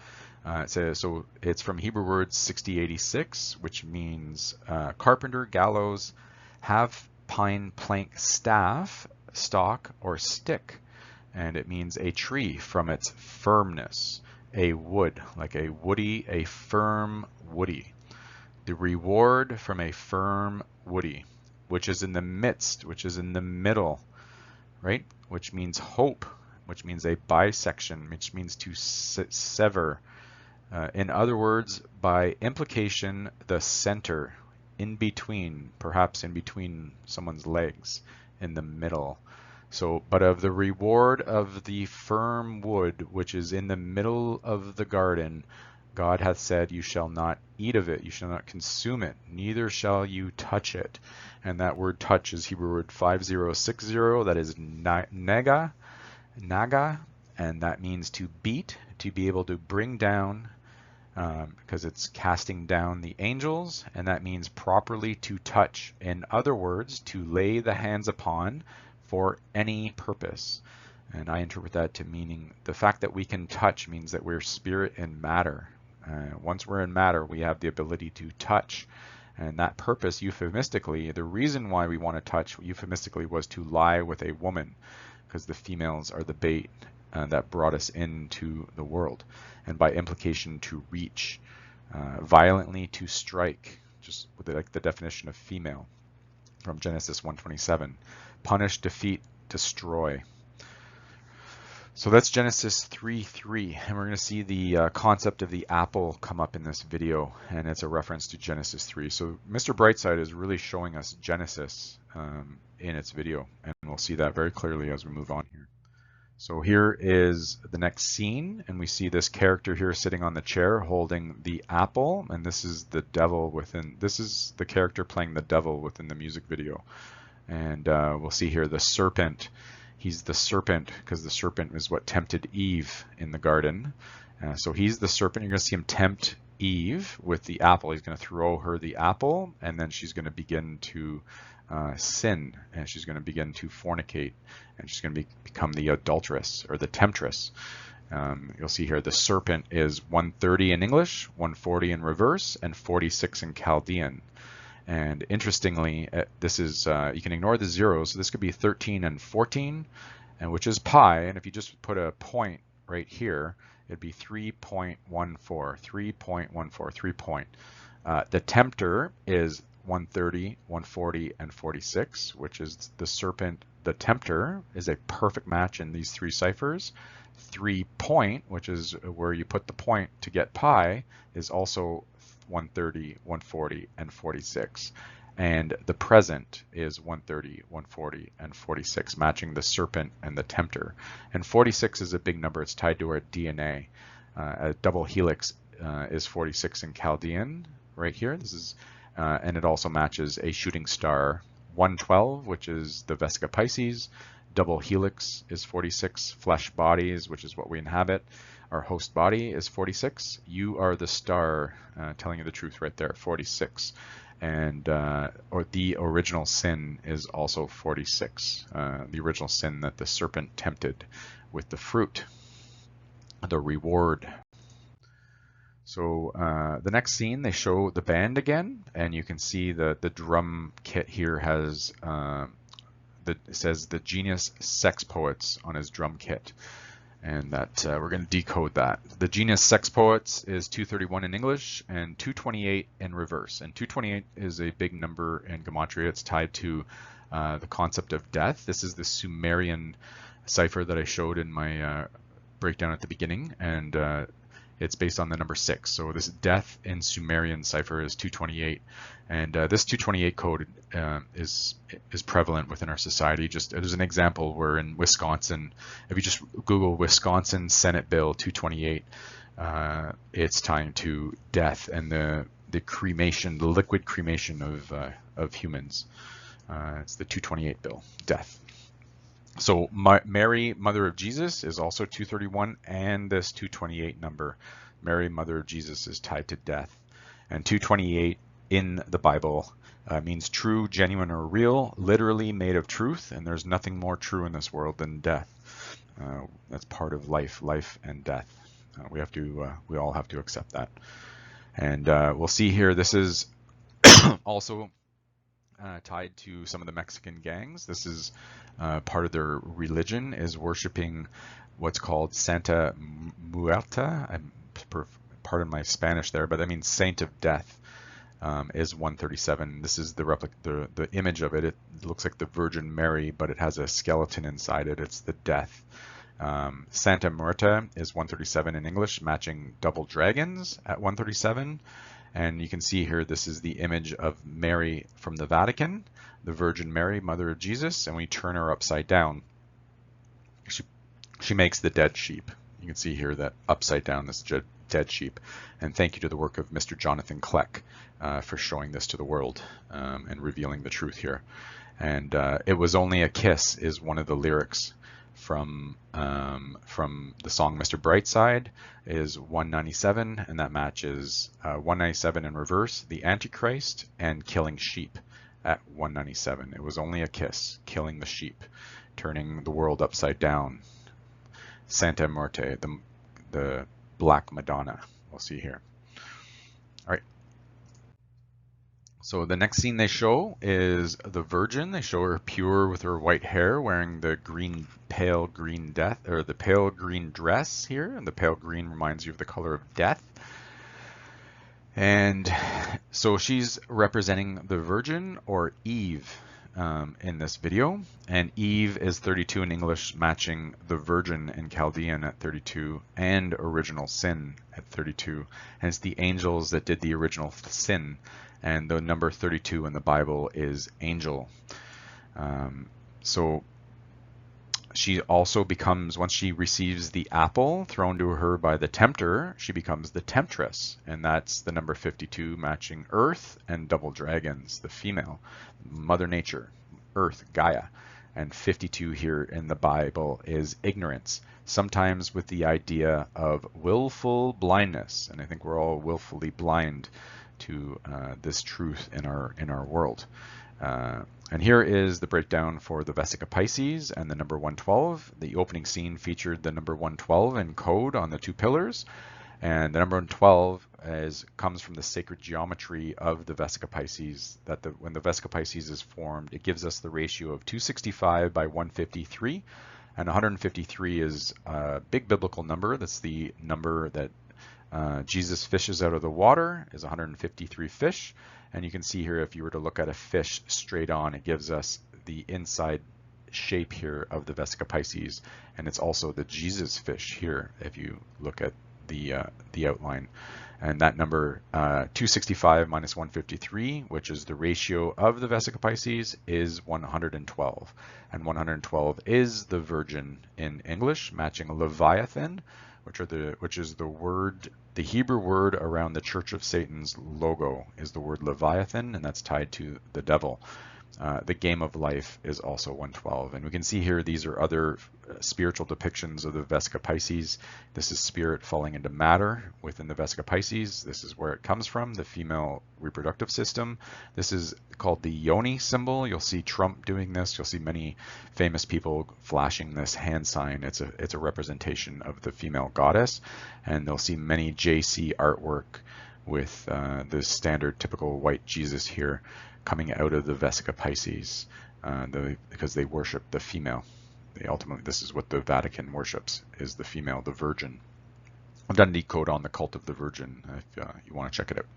So it's from Hebrew word 6086, which means carpenter, gallows, have pine plank staff, stalk, or stick. and it means a tree from its firmness, a wood, like a woody, a firm woody. The reward from a firm woody, which is in the midst, which is in the middle, right? Which means hope, which means a bisection, which means to sever. In other words, by implication, the center, in between, perhaps in between someone's legs, in the middle. So, but of the reward of the firm wood, which is in the middle of the garden, God hath said, you shall not eat of it, you shall not consume it, neither shall you touch it. And that word touch is Hebrew word 5060, that is naga, and that means to beat, to be able to bring down, because it's casting down the angels, and that means properly to touch. In other words, to lay the hands upon for any purpose. And I interpret that to meaning the fact that we can touch means that we're spirit and matter. Once we're in matter, we have the ability to touch. And that purpose, euphemistically, the reason why we want to touch euphemistically was to lie with a woman, because the females are the bait that brought us into the world. And by implication, to reach, violently to strike, just with like the definition of female from Genesis 1:27, punish, defeat, destroy. So that's Genesis 3:3, and we're going to see the concept of the apple come up in this video, and it's a reference to Genesis 3. So Mr. Brightside is really showing us Genesis in its video, and we'll see that very clearly as we move on here. So here is the next scene, and we see this character here sitting on the chair holding the apple, and this is the devil within, this is the character playing the devil within the music video. And we'll see here the serpent. He's the serpent because the serpent is what tempted Eve in the garden. So he's the serpent. You're going to see him tempt Eve with the apple. He's going to throw her the apple, and then she's going to begin to sin, and she's going to begin to fornicate, and she's going to become the adulteress or the temptress. You'll see here the serpent is 130 in English, 140 in reverse, and 46 in Chaldean. And interestingly, this is, you can ignore the zeros, so this could be 13 and 14, and which is pi, and if you just put a point right here, it'd be 3.14, 3.14, 3 point. The tempter is 130, 140, and 46, which is the serpent. The tempter is a perfect match in these three ciphers. 3 point, which is where you put the point to get pi, is also 130, 140, and 46. And the present is 130, 140, and 46, matching the serpent and the tempter. And 46 is a big number. It's tied to our DNA. A double helix is 46 in Chaldean right here. This is, and it also matches a shooting star 112, which is the Vesica Pisces. Double helix is 46. Flesh bodies, which is what we inhabit. Our host body is 46. You are the star, telling you the truth right there, 46. And or the original sin is also 46. The original sin that the serpent tempted with the fruit, the reward. So the next scene, they show the band again, and you can see the drum kit here has it says the Genius Sex Poets on his drum kit. And that we're going to decode that. The Genius Sex Poets is 231 in English and 228 in reverse. And 228 is a big number in Gematria. It's tied to the concept of death. This is the Sumerian cipher that I showed in my breakdown at the beginning, and it's based on the number 6. So this death in Sumerian cipher is 228, and this 228 code is prevalent within our society. Just there's an example where in Wisconsin, if you just Google Wisconsin Senate Bill 228, it's tying to death and the cremation, the liquid cremation of humans. It's the 228 bill, death. So Mary, Mother of Jesus, is also 231, and this 228 number, Mary, Mother of Jesus, is tied to death. And 228 in the Bible means true, genuine, or real, literally made of truth, and there's nothing more true in this world than death. That's part of life and death. We all have to accept that. And we'll see here, this is also tied to some of the Mexican gangs. This is part of their religion, is worshiping what's called Santa Muerta. Pardon my Spanish there, but that means Saint of Death. Is 137. This is the image of it. It looks like the Virgin Mary, but it has a skeleton inside it. It's the death. Santa Muerta is 137 in English, matching double dragons at 137. And you can see here, this is the image of Mary from the Vatican, the Virgin Mary, Mother of Jesus, and we turn her upside down. She makes the dead sheep. You can see here that upside down, this dead sheep. And thank you to the work of Mr. Jonathan Kleck for showing this to the world and revealing the truth here. And it was only a kiss is one of the lyrics from the song Mr. Brightside is 197, and that matches 197 in reverse, the Antichrist and killing sheep at 197. It was only a kiss, killing the sheep, turning the world upside down. Santa Muerte, the Black Madonna, we'll see here. All right. So the next scene they show is the Virgin. They show her pure with her white hair, wearing the pale green dress here. And the pale green reminds you of the color of death. And so she's representing the Virgin, or Eve, in this video. And Eve is 32 in English, matching the Virgin in Chaldean at 32 and original sin at 32. And it's the angels that did the original sin. And the number 32 in the Bible is angel. So she also becomes, once she receives the apple thrown to her by the tempter, she becomes the temptress. And that's the number 52, matching earth and double dragons, the female, Mother Nature, earth, Gaia. And 52 here in the Bible is ignorance, sometimes with the idea of willful blindness. And I think we're all willfully blind to this truth in our world. And here is the breakdown for the Vesica Pisces and the number 112. The opening scene featured the number 112 in code on the two pillars. And the number 112 comes from the sacred geometry of the Vesica Pisces, that when the Vesica Pisces is formed, it gives us the ratio of 265 by 153. And 153 is a big biblical number. That's the number that Jesus fishes out of the water, is 153 fish. And you can see here, if you were to look at a fish straight on, it gives us the inside shape here of the Vesica Pisces. And it's also the Jesus fish here, if you look at the outline. And that number 265 minus 153, which is the ratio of the Vesica Pisces, is 112. And 112 is the Virgin in English, matching Leviathan, which is the Hebrew word around the Church of Satan's logo is the word Leviathan, and that's tied to the devil. The game of life is also 112. And we can see here, these are other spiritual depictions of the Vesica Pisces. This is spirit falling into matter within the Vesica Pisces. This is where it comes from, the female reproductive system. This is called the Yoni symbol. You'll see Trump doing this. You'll see many famous people flashing this hand sign. It's a representation of the female goddess. And they'll see many JC artwork with the standard typical white Jesus here, coming out of the Vesica Pisces, because they worship the female. Ultimately, this is what the Vatican worships, is the female, the Virgin. I've done Decode on the cult of the Virgin, if you want to check it out.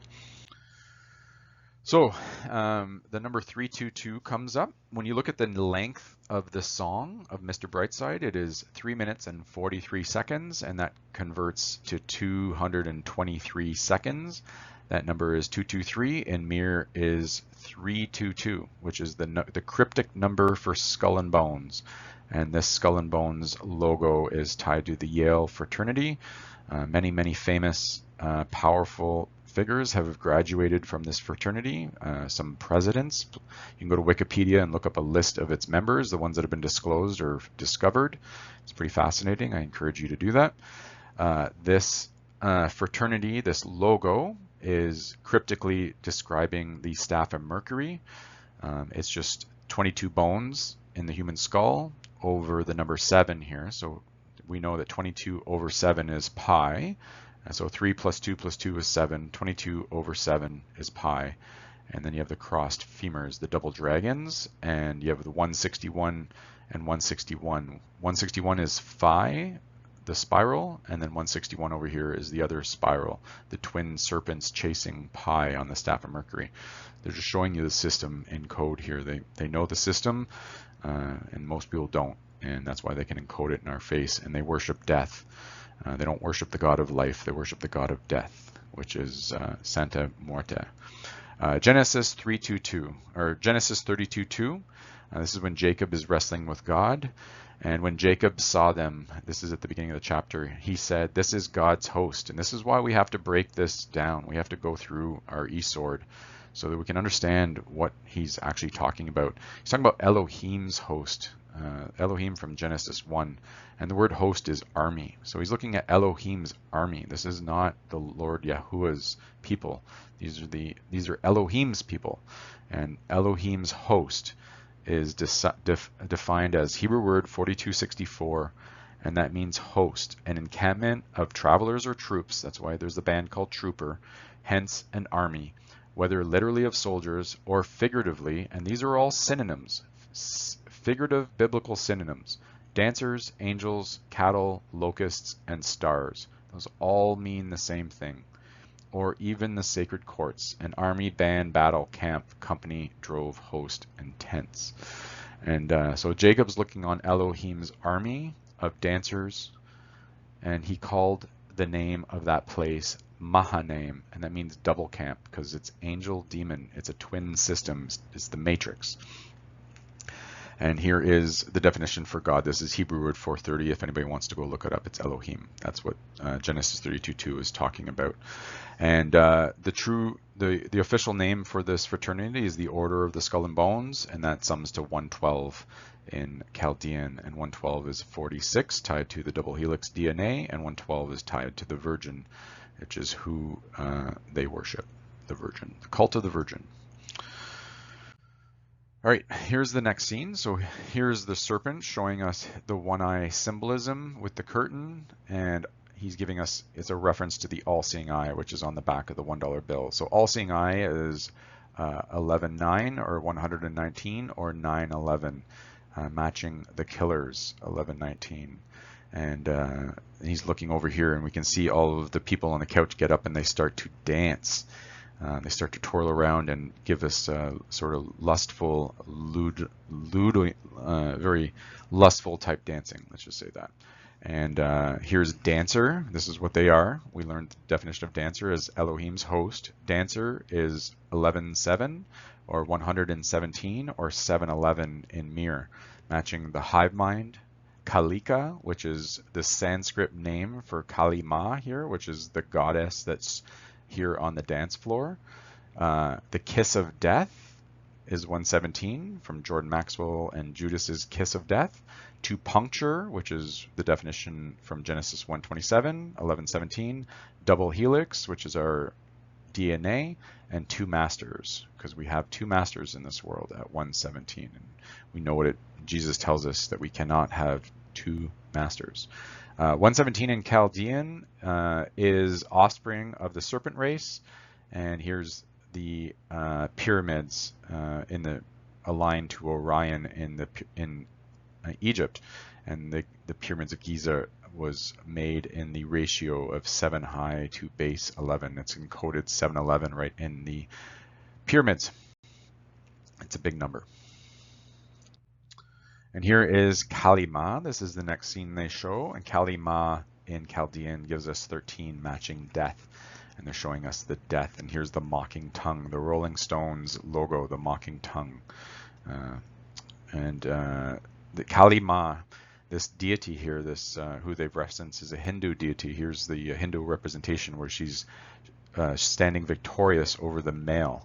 So the number 322 comes up. When you look at the length of the song of Mr. Brightside, it is 3 minutes and 43 seconds, and that converts to 223 seconds. That number is 223, and Mir is 322, which is the cryptic number for Skull and Bones. And this Skull and Bones logo is tied to the Yale fraternity. Many famous, powerful figures have graduated from this fraternity. Some presidents. You can go to Wikipedia and look up a list of its members, the ones that have been disclosed or discovered. It's pretty fascinating. I encourage you to do that. This fraternity, this logo, is cryptically describing the staff of Mercury. It's just 22 bones in the human skull over the number 7 here. So we know that 22 over 7 is pi. And so 3 plus 2 plus 2 is 7. 22 over 7 is pi. And then you have the crossed femurs, the double dragons, and you have the 161 and 161. 161 is Phi, the spiral, and then 161 over here is the other spiral, the twin serpents chasing Pi on the staff of Mercury. They're just showing you the system in code here. They know the system, and most people don't, and that's why they can encode it in our face. And they worship death. They don't worship the god of life, they worship the god of death, which is Santa Muerte. Genesis 3:2, or Genesis 32:2. This is when Jacob is wrestling with God. And when Jacob saw them, this is at the beginning of the chapter, he said, "This is God's host." And this is why we have to break this down. We have to go through our e-sword so that we can understand what he's actually talking about. He's talking about Elohim's host, Elohim from Genesis 1. And the word host is army. So he's looking at Elohim's army. This is not the Lord Yahuwah's people. These are Elohim's people. And Elohim's host is defined as Hebrew word 4264, and that means host, an encampment of travelers or troops. That's why there's a band called Trooper, hence an army, whether literally of soldiers or figuratively, and these are all synonyms, figurative biblical synonyms: dancers, angels, cattle, locusts, and stars. Those all mean the same thing. Or even the sacred courts, an army, band, battle, camp, company, drove, host, and tents. And so Jacob's looking on Elohim's army of dancers, and he called the name of that place Mahanaim, and that means double camp because it's angel, demon. It's a twin system. It's the matrix. And here is the definition for God. This is Hebrew word 430. If anybody wants to go look it up, it's Elohim. That's what Genesis 32:2 is talking about. And the official name for this fraternity is the Order of the Skull and Bones, and that sums to 112 in Chaldean. And 112 is 46, tied to the double helix DNA, and 112 is tied to the Virgin, which is who they worship, the Virgin, the cult of the Virgin. All right, here's the next scene. So here's the serpent showing us the one-eye symbolism with the curtain, and he's giving us, it's a reference to the all-seeing eye, which is on the back of the $1 bill. So all-seeing eye is 11.9 or 119 or 911, matching the killer's 1119. And he's looking over here, and we can see all of the people on the couch get up and they start to dance. They start to twirl around and give us sort of lustful, very lustful type dancing. Let's just say that. And here's dancer. This is what they are. We learned the definition of dancer as Elohim's host. Dancer is 11.7 or 117 or 711 in Mir, matching the hive mind. Kalika, which is the Sanskrit name for Kali Ma here, which is the goddess that's here on the dance floor. The kiss of death is 117 from Jordan Maxwell and Judas's kiss of death. To puncture, which is the definition from Genesis 1:27, 11:17. Double helix, which is our DNA, and two masters, because we have two masters in this world at 1:17, and we know what Jesus tells us that we cannot have two masters. 117 in Chaldean is offspring of the serpent race, and here's the pyramids aligned to Orion in Egypt, and the pyramids of Giza was made in the ratio of 7 high to base 11. It's encoded 711 right in the pyramids. It's a big number. And here is Kali Ma. This is the next scene they show, and Kali Ma in Chaldean gives us 13, matching death, and they're showing us the death. And here's the mocking tongue, the Rolling Stones logo, the mocking tongue. The Kali Ma, this deity here, this who they've referenced is a Hindu deity. Here's the Hindu representation where she's standing victorious over the male.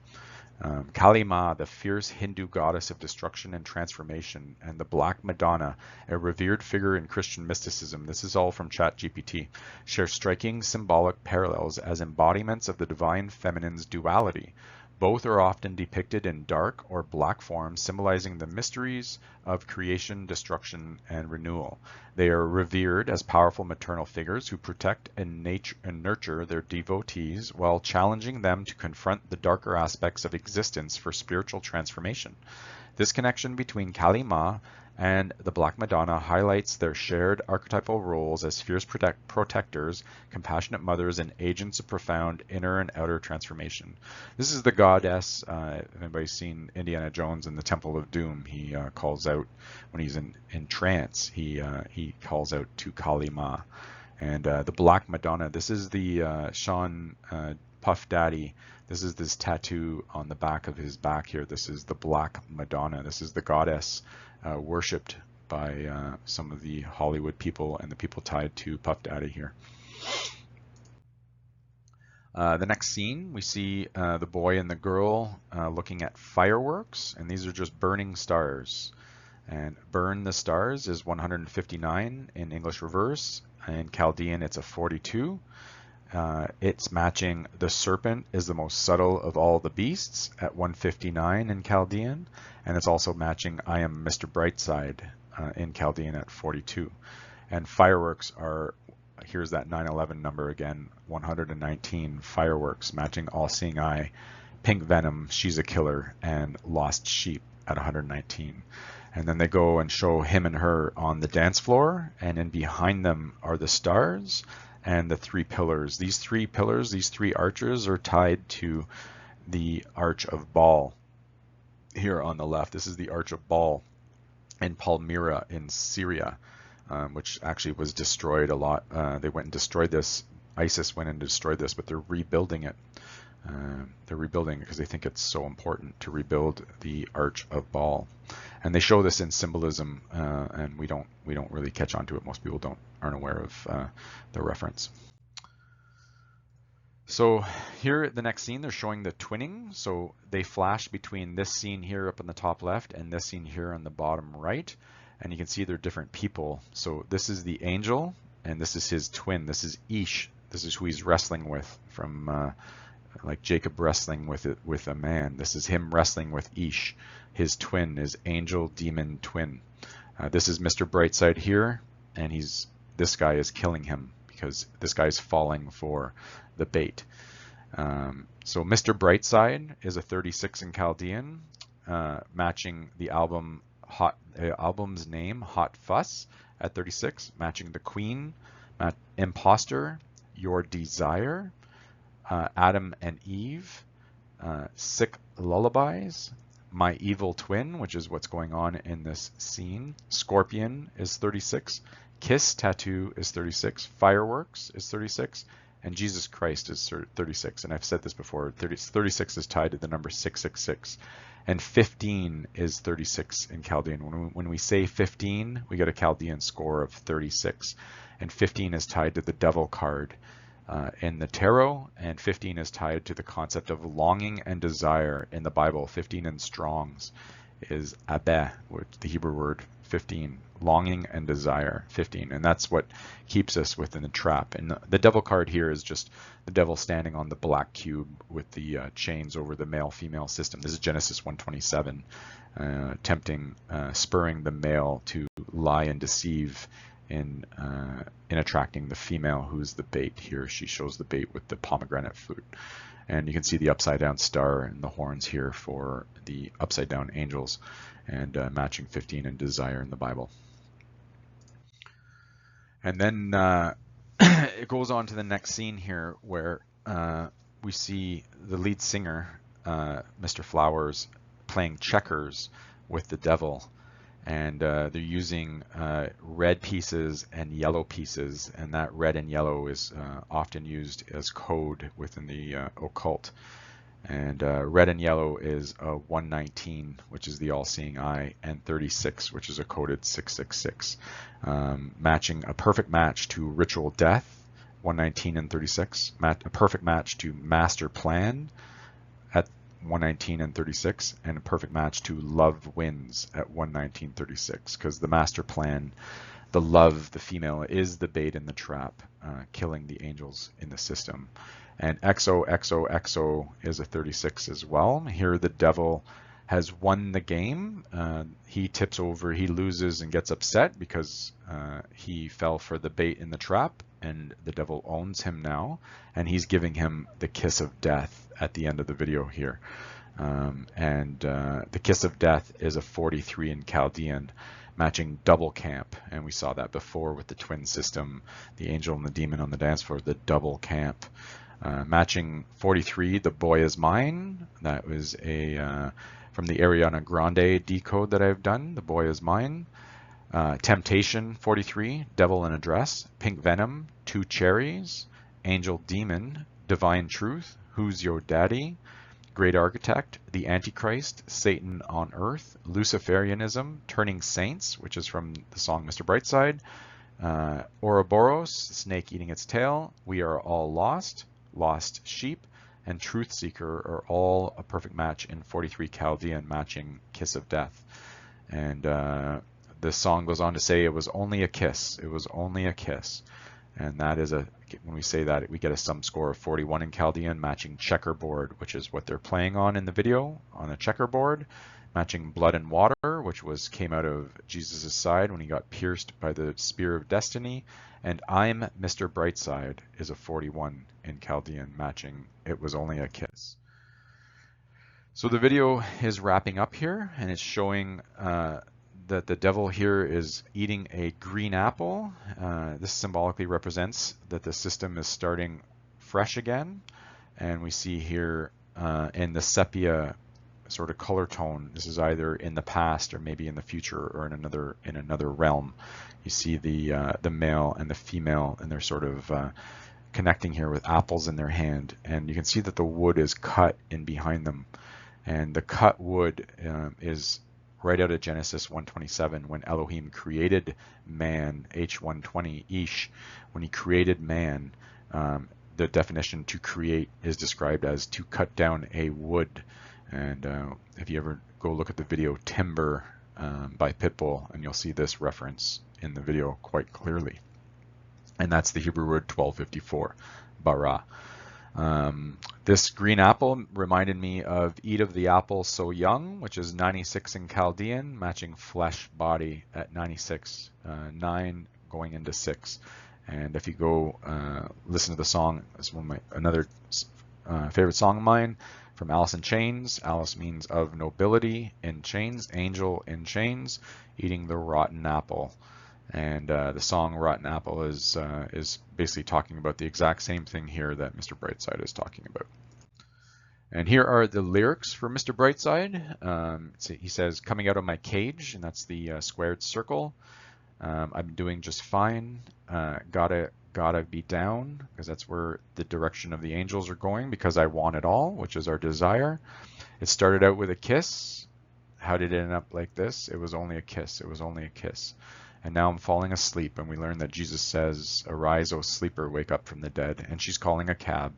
Kali Ma, the fierce Hindu goddess of destruction and transformation, and the Black Madonna, a revered figure in Christian mysticism, this is all from ChatGPT, share striking symbolic parallels as embodiments of the divine feminine's duality, Both are often depicted in dark or black forms, symbolizing the mysteries of creation, destruction, and renewal. They are revered as powerful maternal figures who protect and nurture their devotees while challenging them to confront the darker aspects of existence for spiritual transformation. This connection between Kali Ma and the Black Madonna highlights their shared archetypal roles as fierce protectors, compassionate mothers, and agents of profound inner and outer transformation. This is the goddess, if anybody's seen Indiana Jones and the Temple of Doom, he calls out, when he's in trance, he calls out to Kali Ma. And the Black Madonna, this is the Sean Puff Daddy. This is this tattoo on the back of his back here. This is the Black Madonna. This is the goddess worshipped by some of the Hollywood people and the people tied to Puff Daddy here. The next scene, we see the boy and the girl looking at fireworks, and these are just burning stars. And burn the stars is 159 in English reverse. In Chaldean, it's a 42. It's matching the serpent is the most subtle of all the beasts at 159 in Chaldean, and it's also matching I am Mr. Brightside in Chaldean at 42. And fireworks are, here's that 911 number again, 119 fireworks matching all-seeing eye, pink venom, she's a killer, and lost sheep at 119. And then they go and show him and her on the dance floor, and in behind them are the stars and the three pillars. These three pillars, these three arches are tied to the Arch of Baal here on the left. This is the Arch of Baal in Palmyra in Syria, which actually was destroyed a lot. They went and destroyed this. ISIS went and destroyed this, but they're rebuilding it. They're rebuilding it because they think it's so important to rebuild the Arch of Baal. And they show this in symbolism, and we don't really catch on to it. Most people aren't aware of the reference. So here, the next scene, they're showing the twinning. So they flash between this scene here up in the top left and this scene here on the bottom right, and you can see they're different people. So this is the angel, and this is his twin. This is Ish. This is who he's wrestling with, from like Jacob wrestling with a man. This is him wrestling with Ish. His twin is angel demon twin. This is Mr. Brightside here, and this guy is killing him because this guy's falling for the bait. So Mr. Brightside is a 36 in Chaldean, matching the album's name, Hot Fuss, at 36, matching the Queen, Imposter, Your Desire, Adam and Eve, Sick Lullabies, My Evil Twin, which is what's going on in this scene. Scorpion is 36. Kiss Tattoo is 36. Fireworks is 36. And Jesus Christ is 36. And I've said this before, 36 is tied to the number 666. And 15 is 36 in Chaldean. When we say 15, we get a Chaldean score of 36. And 15 is tied to the devil card in the tarot, and 15 is tied to the concept of longing and desire in the Bible. 15 in Strong's is abeh, which the Hebrew word 15, longing and desire, 15, and that's what keeps us within the trap. And the devil card here is just the devil standing on the black cube with the chains over the male-female system. This is Genesis 1:27, spurring the male to lie and deceive in attracting the female, who's the bait here. She shows the bait with the pomegranate fruit. And you can see the upside down star and the horns here for the upside down angels, and matching 15 and desire in the Bible. And then it goes on to the next scene here where we see the lead singer, Mr. Flowers, playing checkers with the devil. And they're using red pieces and yellow pieces, and that red and yellow is often used as code within the occult. And red and yellow is 119, which is the all-seeing eye, and 36, which is a coded 666, matching a perfect match to ritual death, 119 and 36, a perfect match to master plan at 119 and 36, and a perfect match to love wins at 119, 36, because the master plan, the love, the female, is the bait in the trap, killing the angels in the system. And XOXOXO is a 36 as well. Here the devil has won the game. He tips over, he loses and gets upset because he fell for the bait in the trap, and the devil owns him now, and he's giving him the kiss of death at the end of the video here. The kiss of death is a 43 in Chaldean, matching double camp, and we saw that before with the twin system, the angel and the demon on the dance floor, the double camp. Matching 43, the boy is mine. That was a from the Ariana Grande decode that I've done. The boy is mine. Temptation 43, devil in a dress. Pink venom, 2 cherries. Angel demon, divine truth, who's your daddy? Great architect, the Antichrist, Satan on earth. Luciferianism, turning saints, which is from the song Mr. Brightside. Ouroboros, snake eating its tail. We are all lost. Lost sheep, and truth seeker are all a perfect match in 43 Chaldean, matching kiss of death. And the song goes on to say it was only a kiss. It was only a kiss. And that is when we say that, we get a sum score of 41 in Chaldean, matching checkerboard, which is what they're playing on in the video, on a checkerboard. Matching blood and water, which came out of Jesus' side when he got pierced by the spear of destiny. And I'm Mr. Brightside is a 41 in Chaldean, matching it was only a kiss. So the video is wrapping up here, and it's showing that the devil here is eating a green apple. This symbolically represents that the system is starting fresh again. And we see here in the sepia sort of color tone, this is either in the past or maybe in the future or in another realm. You see the male and the female, and they're sort of connecting here with apples in their hand, and you can see that the wood is cut in behind them, and the cut wood is right out of Genesis 1:27, when Elohim created man, H120 ish, when he created man. The definition to create is described as to cut down a wood. And if you ever go look at the video Timber by Pitbull, and you'll see this reference in the video quite clearly. And that's the Hebrew word 1254, bara. This green apple reminded me of Eat of the Apple So Young, which is 96 in Chaldean, matching flesh body at 96, 9 going into 6. And if you go listen to the song, it's another favorite song of mine, from Alice in Chains. Alice means of nobility, in chains, angel in chains, eating the rotten apple. And the song Rotten Apple is basically talking about the exact same thing here that Mr. Brightside is talking about. And here are the lyrics for Mr. Brightside. He says, coming out of my cage, and that's the squared circle. I'm doing just fine. Gotta be down, because that's where the direction of the angels are going, because I want it all, which is our desire. It started out with a kiss. How did it end up like this? It was only a kiss. It was only a kiss. And now I'm falling asleep, and we learn that Jesus says, arise, O sleeper, wake up from the dead. And she's calling a cab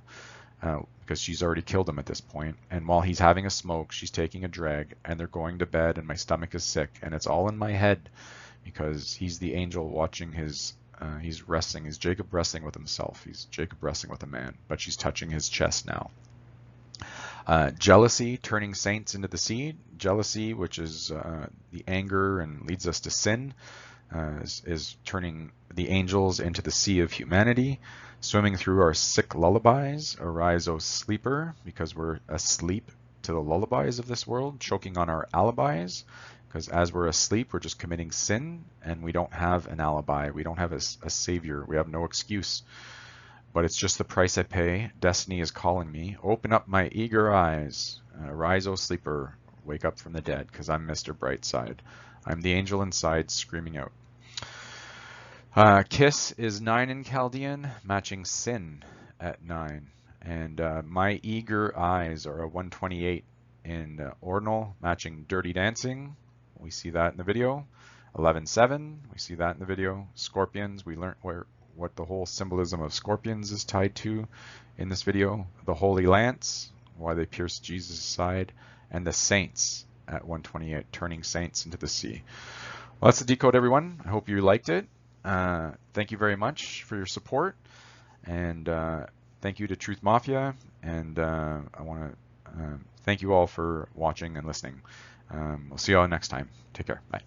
because she's already killed him at this point. And while he's having a smoke, she's taking a drag, and they're going to bed, and my stomach is sick, and it's all in my head, because he's the angel watching his he's wrestling. He's Jacob wrestling with himself. He's Jacob wrestling with a man, but she's touching his chest now. Jealousy, turning saints into the sea. Jealousy, which is the anger and leads us to sin, is turning the angels into the sea of humanity. Swimming through our sick lullabies. Arise, O sleeper, because we're asleep to the lullabies of this world, choking on our alibis. Because as we're asleep, we're just committing sin, and we don't have an alibi. We don't have a savior. We have no excuse. But it's just the price I pay. Destiny is calling me. Open up my eager eyes. Arise, O sleeper. Wake up from the dead, because I'm Mr. Brightside. I'm the angel inside screaming out. Kiss is 9 in Chaldean, matching sin at 9. And my eager eyes are a 128 in ordinal, matching dirty dancing. We see that in the video. 11:7, we see that in the video. Scorpions, we learned what the whole symbolism of scorpions is tied to in this video. The Holy Lance, why they pierced Jesus' side, and the saints at 128, turning saints into the sea. Well, that's the decode, everyone. I hope you liked it. Thank you very much for your support. And Thank you to Truth Mafia, and I want to thank you all for watching and listening. We'll see you all next time. Take care. Bye.